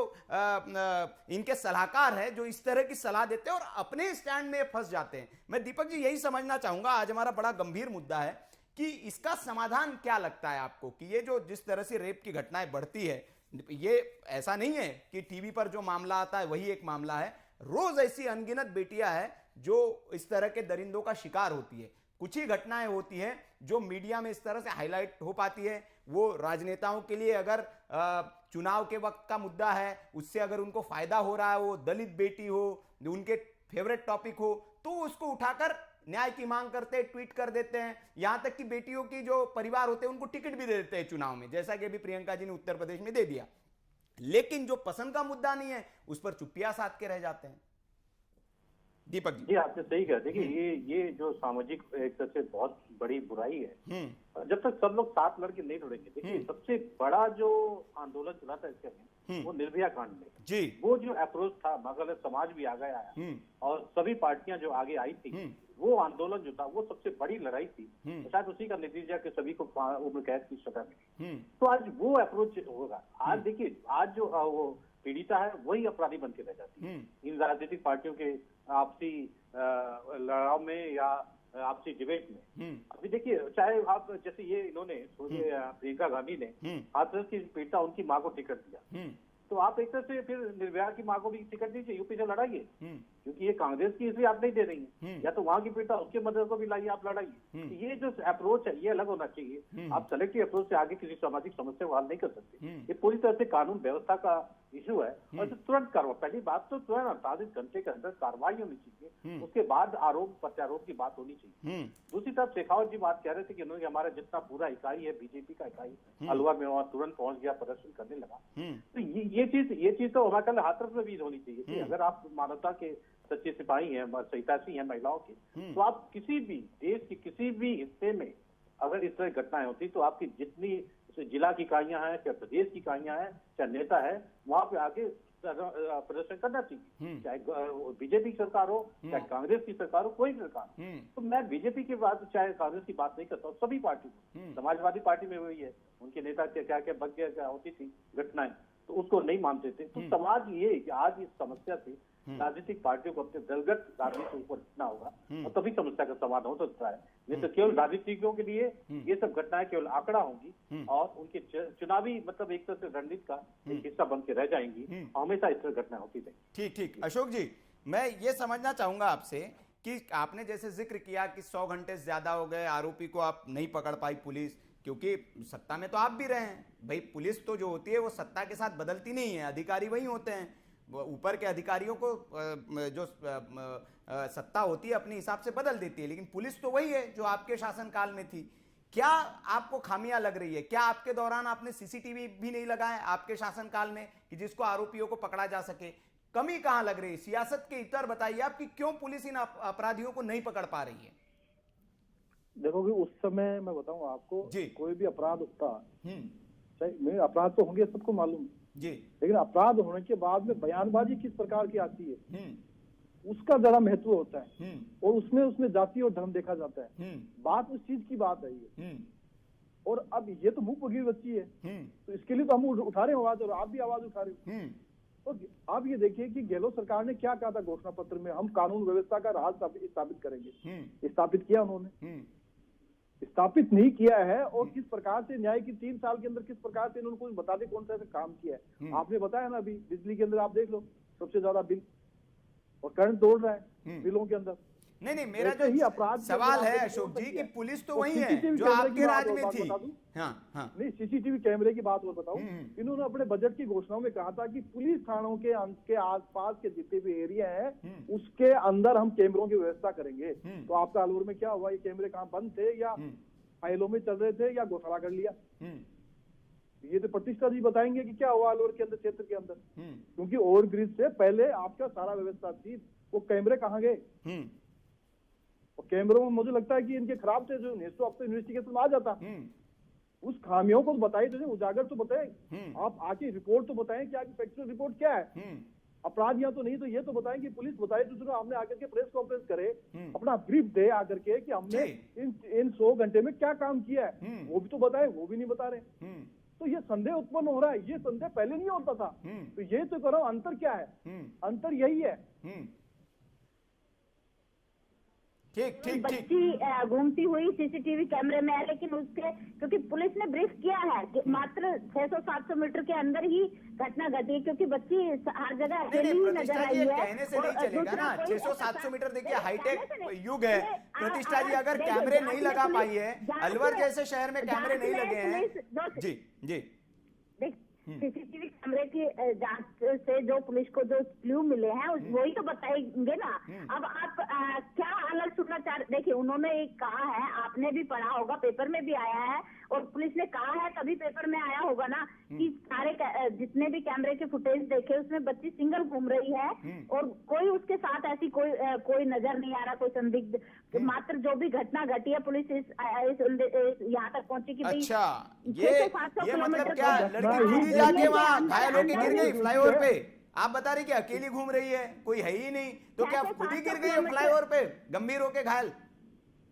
इनके सलाहकार है जो इस तरह की सलाह देते हैं और अपने स्टैंड में फंस जाते हैं। मैं दीपक जी यही समझना चाहूंगा, आज हमारा बड़ा गंभीर मुद्दा है कि इसका समाधान क्या लगता है आपको कि ये जो जिस तरह से रेप की घटनाएं बढ़ती है, ये ऐसा नहीं है कि टीवी पर जो मामला आता है वही एक मामला है। रोज ऐसी अनगिनत बेटियां हैं जो इस तरह के दरिंदों का शिकार होती है। कुछ ही घटनाएं होती हैं जो मीडिया में इस तरह से हाईलाइट हो पाती है। वो राजनेताओं के लिए अगर चुनाव के वक्त का मुद्दा है, उससे अगर उनको फायदा हो रहा है, वो दलित बेटी हो, उनके फेवरेट टॉपिक हो, तो उसको उठाकर न्याय की मांग करते हैं, ट्वीट कर देते हैं। यहां तक कि बेटियों की जो परिवार होते हैं उनको टिकट भी दे देते हैं चुनाव में, जैसा कि अभी प्रियंका जी ने उत्तर प्रदेश में दे दिया। लेकिन जो पसंद का मुद्दा नहीं है उस पर चुप्पियां साध के रह जाते हैं। दीपक जी आपने सही कहा। देखिए ये जो सामाजिक एक तरह से बहुत बड़ी बुराई है, जब तक सब लोग साथ लड़के नहीं जुड़ेंगे। देखिए सबसे बड़ा जो आंदोलन चला था इसके में वो निर्भया कांड में जी, वो जो अप्रोच था, मगर समाज भी आगे आया और सभी पार्टियां जो आगे आई थी, वो आंदोलन जो था वो सबसे बड़ी लड़ाई थी। शायद उसी का नतीजा कि सभी को उम्र कैद की सजा मिली। तो आज वो अप्रोच होगा। आज देखिए आज जो वो पीड़िता है वही अपराधी बन के रह जाती है इन राजनीतिक पार्टियों के आपसी लड़ाव में या आपसी डिबेट में। अभी देखिए चाहे आप जैसे ये इन्होंने प्रियंका गांधी ने हाथरस की पीड़िता उनकी माँ को टिकट दिया, तो आप एक तरह से फिर निर्भया की माँ को भी टिकट दीजिए, यूपी से लड़ाइए, क्योंकि ये कांग्रेस की इसलिए आप नहीं दे रही हैं। या तो वहां की पीड़िता उसके मदद को भी लाइए, आप लड़ाइए। ये जो अप्रोच है ये अलग होना चाहिए। आप सेलेक्टिव अप्रोच से आगे किसी सामाजिक समस्या को हल नहीं कर सकते। ये पूरी तरह से कानून व्यवस्था का इशू है और तुरंत कार्रवाई, पहली बात तो तुरंत 48 घंटे के अंदर कार्रवाई होनी चाहिए, उसके बाद आरोप प्रत्यारोप की बात होनी चाहिए। दूसरी तरफ शेखावत जी बात कह रहे थे कि उन्होंने हमारा जितना पूरा इकाई है बीजेपी का इकाई अलवर में वहां तुरंत पहुंच गया, प्रदर्शन करने लगा। तो ये चीज तो हमारे कल हाथरस में भी होनी चाहिए कि अगर आप मानवता के सच्चे सिपाही हैं, सहितासी हैं महिलाओं की, तो आप किसी भी देश के किसी भी हिस्से में अगर इस तरह घटनाएं होती तो आपकी जितनी जिला की इकाइयां हैं, चाहे प्रदेश की इकाइयां हैं, चाहे नेता है, वहां पे आके प्रदर्शन करना चाहिए, चाहे बीजेपी की सरकार हो, चाहे कांग्रेस की सरकार हो, कोई भी सरकार। तो मैं बीजेपी की बात, चाहे कांग्रेस की बात नहीं करता हूँ, सभी पार्टी, समाजवादी पार्टी में वही है, उनके नेता क्या क्या बग गया, क्या होती थी घटनाएं, तो उसको नहीं मानते थे। तो समाज ये कि आज इस समस्या से राजनीतिक पार्टियों को अपने दलगत राजनीति ऊपर उठना होगा और तभी समस्या का समाधान हो सकता है। नहीं तो केवल राजनीतिज्ञों के लिए ये सब घटनाएं केवल आंकड़ा होंगी और उनके चुनावी मतलब एक तरह से रणनीति का एक हिस्सा बन के रह जाएंगी। हमेशा इस तरह घटनाएं होती रहेंगी। ठीक। अशोक जी, मैं ये समझना चाहूंगा आपसे कि आपने जैसे जिक्र किया कि 100 घंटे से ज्यादा हो गए, आरोपी को आप नहीं पकड़ पाई पुलिस, क्योंकि सत्ता में तो आप भी रहे हैं भाई। पुलिस तो जो होती है वो सत्ता के साथ बदलती नहीं है, अधिकारी वही होते हैं, ऊपर के अधिकारियों को जो सत्ता होती है अपने हिसाब से बदल देती है, लेकिन पुलिस तो वही है जो आपके शासनकाल में थी। क्या आपको खामियां लग रही है? क्या आपके दौरान आपने सीसीटीवी भी नहीं लगाए आपके शासनकाल में कि जिसको आरोपियों को पकड़ा जा सके? कमी कहां लग रही है? सियासत के इतर बताइए आप कि क्यों पुलिस इन अपराधियों को नहीं पकड़ पा रही है? देखो कि उस समय मैं बताऊं आपको, कोई भी अपराध होता, चाहे अपराध तो होंगे सबको मालूम जी, लेकिन अपराध होने के बाद में बयानबाजी किस प्रकार की आती है उसका जरा महत्व होता है, और उसमें जाति और धर्म देखा जाता है। बात उस चीज की बात है ये। और अब ये तो मुंह बगीर बच्ची है, तो इसके लिए तो हम उठा रहे हैं आवाज, और आप भी आवाज उठा रहे हो। तो आप ये देखिए कि गहलोत सरकार ने क्या कहा था घोषणा पत्र में, हम कानून व्यवस्था का राज स्थापित करेंगे। स्थापित किया उन्होंने? स्थापित नहीं किया है। और किस प्रकार से न्याय की 3 साल के अंदर किस प्रकार से इन्होंने कुछ बता दे कौन सा काम किया है। आपने बताया ना, अभी बिजली के अंदर आप देख लो सबसे ज्यादा बिल, और करंट तोड़ रहा है बिलों के अंदर। नहीं, मेरा जो ही अपराध सवाल है अशोक जी कि पुलिस तो वही है जो आपके राज में थी। नहीं, सीसीटीवी कैमरे की बात और बताऊं, इन्होंने अपने बजट की घोषणाओं में कहा था कि पुलिस थानों के आसपास के जितने भी एरिया है उसके अंदर हम कैमरों की व्यवस्था करेंगे। तो आपका अलवर में क्या हुआ? ये कैमरे कहाँ बंद थे या फाइलों में चल रहे थे या घोषणा कर लिया? ये तो प्रतिष्ठा जी बताएंगे कि क्या हुआ अलवर के अंदर, क्षेत्र के अंदर। क्योंकि ओवरब्रिज से पहले आपका सारा व्यवस्था थी, वो कैमरे कहाँ गए? और कैमरों में मुझे लगता है कि इनके खराब थे, जो इन्वेस्टिगेशन में आ जाता। उस खामियों को बताइए, तो उजागर तो बताएं, आप आके रिपोर्ट तो बताएं कि आगे फैक्चुअल रिपोर्ट क्या है। अपराधियां तो नहीं, तो ये तो बताएं कि पुलिस बताए, दूसरों हमने आकर के प्रेस कॉन्फ्रेंस करे, अपना ब्रीफ दे आकर के कि हमने इन 100 घंटे में क्या काम किया है, वो भी तो बताए, वो भी नहीं बता रहे। तो ये संदेह उत्पन्न हो रहा है, ये संदेह पहले नहीं होता था। तो ये तो करो, अंतर क्या है? अंतर यही है। ठीक। बच्ची घूमती हुई सीसीटीवी कैमरे में है, लेकिन उसके क्योंकि पुलिस ने ब्रीफ किया है कि मात्र 600-700 मीटर के अंदर ही घटना घटी, क्योंकि बच्ची हर जगह अकेली ही नजर आई है। कहने से नहीं चलेगा ना, 600-700 मीटर देखिए हाईटेक युग है प्रतिष्ठा जी। अगर कैमरे नहीं लगा पाई है, अलवर जैसे शहर में कैमरे नहीं लगे हैं। जी सीसीटीवी कैमरे की जांच से जो पुलिस को जो क्लू मिले हैं वही तो बताएंगे ना। अब आप क्या अलग सुनना चाह रहे? देखिए, उन्होंने एक कहा है, आपने भी पढ़ा होगा, पेपर में भी आया है, और पुलिस ने कहा है तभी पेपर में आया होगा ना कि सारे जितने भी कैमरे के फुटेज देखे उसमें बच्ची सिंगल घूम रही है और कोई उसके साथ ऐसी कोई नजर नहीं आ रहा, कोई संदिग्ध। मात्र जो भी घटना घटी है पुलिस यहाँ तक पहुंची कि अच्छा, ये मतलब क्या लड़की जाके वहाँ घायल होके गिर गई फ्लाईओवर पे? आप बता रही कि अकेली घूम रही है, कोई है ही नहीं, तो क्या खुद ही गिर गई है फ्लाईओवर पे गंभीर होके घायल?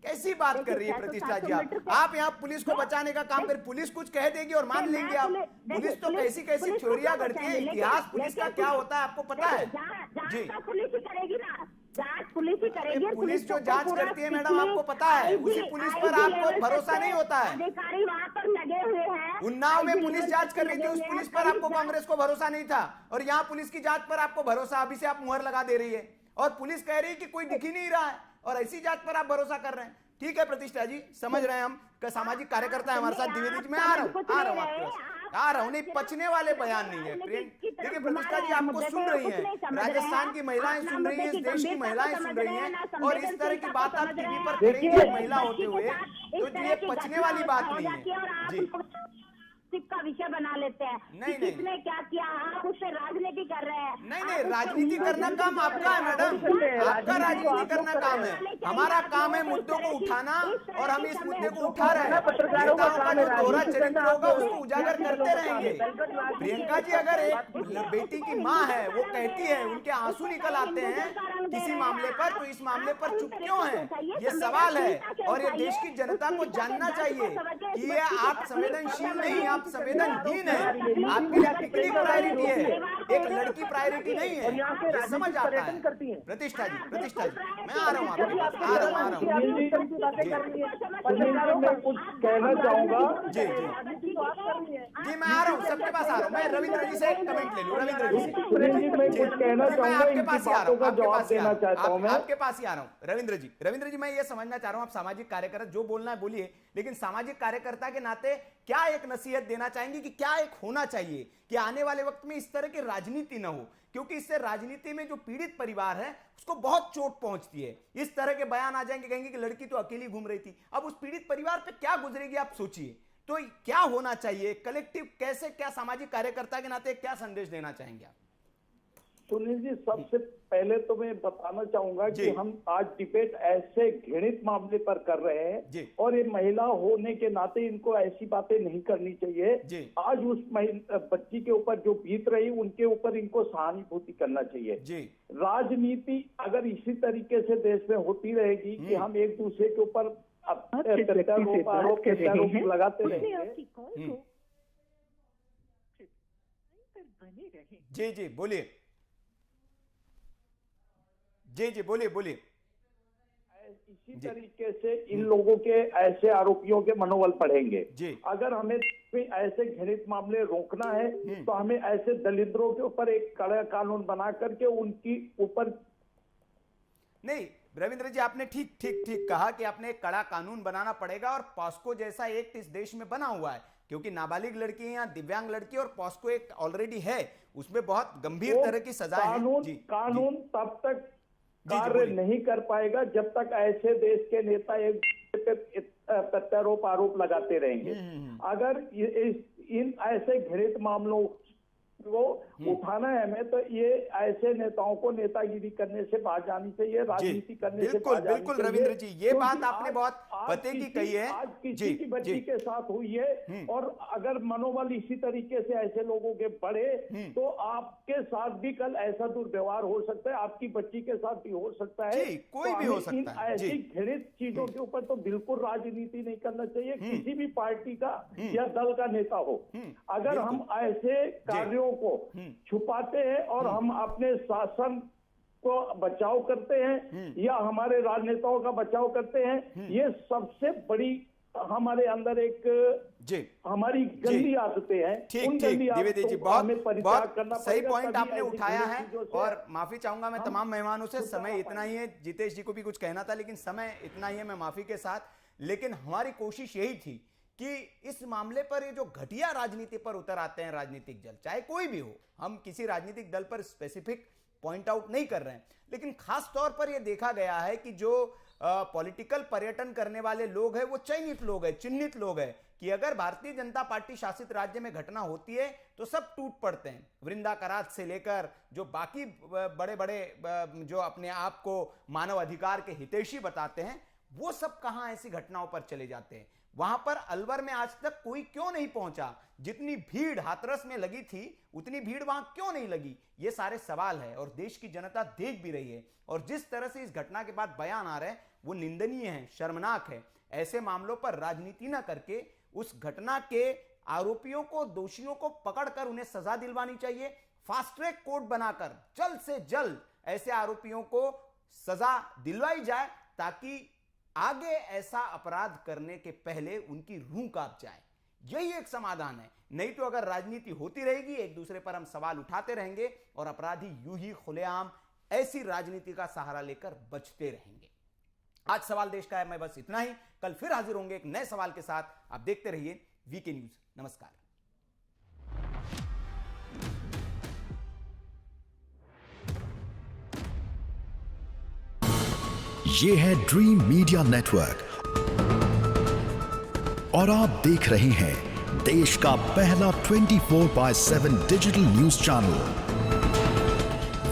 कैसी बात कर रही है प्रतिष्ठा जी आप यहाँ पुलिस को बचाने का काम कर, पुलिस कुछ कह देगी और मान लेंगे आप? पुलिस तो कैसी कैसी चोरियां करती है, इतिहास पुलिस का क्या होता है आपको पता है? जी, पुलिस ही करेगी ना, जांच पुलिस ही करेगी। पुलिस जो जांच करती है मैडम आपको पता है, उसी पुलिस पर आपको भरोसा नहीं होता है। अधिकारी वहाँ पर लगे हुए हैं। उन्नाव में पुलिस जांच कर रही थी, उस पुलिस पर आपको कांग्रेस को भरोसा नहीं था, और यहाँ पुलिस की जांच पर आपको भरोसा, अभी से आप मुहर लगा दे रही है, और पुलिस कह रही है कि कोई दिख ही नहीं रहा है, और ऐसी जांच पर आप भरोसा कर रहे हैं। ठीक है प्रतिष्ठा जी, समझ रहे हैं हम, सामाजिक कार्यकर्ता है हमारे साथ द्विवेदी जी, मैं आ रहा हूँ नहीं, पचने वाले बयान नहीं है। देखिए प्रतिष्ठा जी आपको सुन रही है, राजस्थान की महिलाएं सुन रही है, इस देश की महिलाएं सुन रही हैं, और इस तरह की बात आप टीवी पर करेंगे महिला होते हुए, तो ये पचने वाली बात नहीं है। जी गॉसिप का विषय बना लेते हैं नहीं, कि किसने क्या किया, आप उससे राजनीति कर रहे हैं। नहीं, राजनीति करना काम आपका है मैडम, आपका राजनीति करना काम है। हमारा काम है मुद्दों को उठाना, और हम इस मुद्दे को उठा रहे हैं। नेताओं का जो दोहरा चरित्र होगा उसको उजागर करते रहेंगे। प्रियंका जी अगर एक बेटी की माँ है, वो कहती है, उनके आंसू निकल आते हैं किसी मामले पर, तो इस मामले पर चुप क्यों है, ये सवाल है। और ये देश की जनता को जानना चाहिए कि ये आप संवेदनशील नहीं, आप संवेदनहीन है। आपके लिए पिकनिक प्रायोरिटी है, एक लड़की प्रायोरिटी नहीं है, ये समझ आता है। प्रतिष्ठा जी, मैं आ रहा हूँ आपके पास, आ रहा हूँ। मैं कुछ कहना चाहूंगा। जी, मैं आ रहा हूँ, सबके पास आ रहा हूँ। मैं रविंद्र जी से एक कमेंट ले लूँ, रविंद्र जी से। मैं कुछ कहना चाहूंगा, आपके पास ही आ रहा हूँ, आपके पास ही आ रहा हूँ। रविंद्र जी, मैं ये समझना चाह रहा हूँ, आप सामाजिक कार्यकर्ता, जो बोलना है बोलिए, लेकिन सामाजिक कार्यकर्ता के नाते क्या एक नसीहत देना चाहेंगे कि क्या एक होना चाहिए कि आने वाले वक्त में इस तरह की राजनीति न हो, क्योंकि इससे राजनीति में जो पीड़ित परिवार है उसको बहुत चोट पहुंचती है। इस तरह के बयान आ जाएंगे, कहेंगे कि लड़की तो अकेली घूम रही थी। अब उस पीड़ित परिवार पे क्या गुजरेगी आप सोचिए। तो क्या होना चाहिए कलेक्टिव, कैसे, क्या सामाजिक कार्यकर्ता के नाते क्या संदेश देना चाहेंगे आप? सुनील जी, सबसे पहले तो मैं बताना चाहूंगा कि हम आज डिबेट ऐसे घृणित मामले पर कर रहे हैं, और ये महिला होने के नाते इनको ऐसी बातें नहीं करनी चाहिए। आज उस बच्ची के ऊपर जो बीत रही, उनके ऊपर इनको सहानुभूति करना चाहिए। राजनीति अगर इसी तरीके से देश में होती रहेगी कि हम एक दूसरे के ऊपर आरोप लगाते रहेंगे। जी, बोलिए। जी, बोलिए। इसी तरीके से इन लोगों के ऐसे आरोपियों के मनोबल बढ़ेंगे। अगर हमें ऐसे घृणित मामले रोकना है तो हमें ऐसे दलिद्रों के ऊपर एक कड़ा कानून बना करके उनकी ऊपर। नहीं रविंद्र जी, आपने ठीक कहा कि आपने एक कड़ा कानून बनाना पड़ेगा, और पॉस्को जैसा एक्ट इस देश में बना हुआ है, क्योंकि नाबालिग लड़की या दिव्यांग लड़की, और पॉस्को एक्ट ऑलरेडी है, उसमें बहुत गंभीर तरह की सजा है। कानून तब तक कार्य नहीं कर पाएगा जब तक ऐसे देश के नेता एक प्रत्यारोप आरोप लगाते रहेंगे। अगर इन ऐसे घृणित मामलों को उठाना है हमें, तो ये ऐसे नेताओं को नेतागिरी करने से बाहर जानी चाहिए, राजनीति करने से बाहर जानी चाहिए। बिल्कुल रविंद्र जी, ये बात आपने बहुत पते की कही है। आज किसी की बच्ची के साथ हुई है, और अगर मनोबल इसी तरीके से ऐसे लोगों के बढ़े तो आपके साथ भी कल ऐसा दुर्व्यवहार हो सकता है, आपकी बच्ची के साथ भी हो सकता है, कोई भी हो सकता है। ऐसी घृणित चीजों के ऊपर तो बिल्कुल राजनीति नहीं करना चाहिए, किसी भी पार्टी का या दल का नेता हो। अगर हम ऐसे कार्यों को छुपाते हैं और हम अपने शासन को बचाव करते हैं या हमारे राजनेताओं का बचाव करते हैं, ये सबसे बड़ी हमारे अंदर एक हमारी गंदी आदतें हैं। ठीक द्विवेदी जी, बहुत सही पॉइंट आपने उठाया है, और माफी चाहूंगा मैं तमाम मेहमानों से, समय इतना ही है। जितेश जी को भी कुछ कहना था लेकिन समय इतना ही है, मैं माफी के साथ। लेकिन हमारी कोशिश यही थी कि इस मामले पर ये जो घटिया राजनीति पर उतर आते हैं राजनीतिक दल, चाहे कोई भी हो, हम किसी राजनीतिक दल पर स्पेसिफिक पॉइंट आउट नहीं कर रहे हैं, लेकिन खास तौर पर यह देखा गया है कि जो पॉलिटिकल पर्यटन करने वाले लोग हैं वो चयनित लोग हैं, चिन्हित लोग हैं, कि अगर भारतीय जनता पार्टी शासित राज्य में घटना होती है तो सब टूट पड़ते हैं। वृंदा करात से लेकर जो बाकी बड़े बड़े जो अपने आप को मानव अधिकार के हितैषी बताते हैं, वो सब कहां ऐसी घटनाओं पर चले जाते हैं। वहां पर अलवर में आज तक कोई क्यों नहीं पहुंचा? जितनी भीड़ हाथरस में लगी थी उतनी भीड़ वहां क्यों नहीं लगी? ये सारे सवाल है, और देश की जनता देख भी रही है। और जिस तरह से इस घटना के बाद बयान आ रहे हैं वो निंदनीय है, शर्मनाक है। ऐसे मामलों पर राजनीति ना करके उस घटना के आरोपियों को, दोषियों को पकड़कर उन्हें सजा दिलवानी चाहिए। फास्ट ट्रैक कोर्ट बनाकर जल्द से जल्द ऐसे आरोपियों को सजा दिलवाई जाए, ताकि आगे ऐसा अपराध करने के पहले उनकी रूह कांप जाए। यही एक समाधान है। नहीं तो अगर राजनीति होती रहेगी, एक दूसरे पर हम सवाल उठाते रहेंगे और अपराधी यूं ही खुलेआम ऐसी राजनीति का सहारा लेकर बचते रहेंगे। आज सवाल देश का है, मैं बस इतना ही। कल फिर हाजिर होंगे एक नए सवाल के साथ। आप देखते रहिए वीके न्यूज। नमस्कार। ये है ड्रीम मीडिया नेटवर्क और आप देख रहे हैं देश का पहला 24/7 digital news channel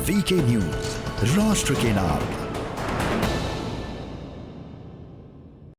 VK news, राष्ट्र के नाम।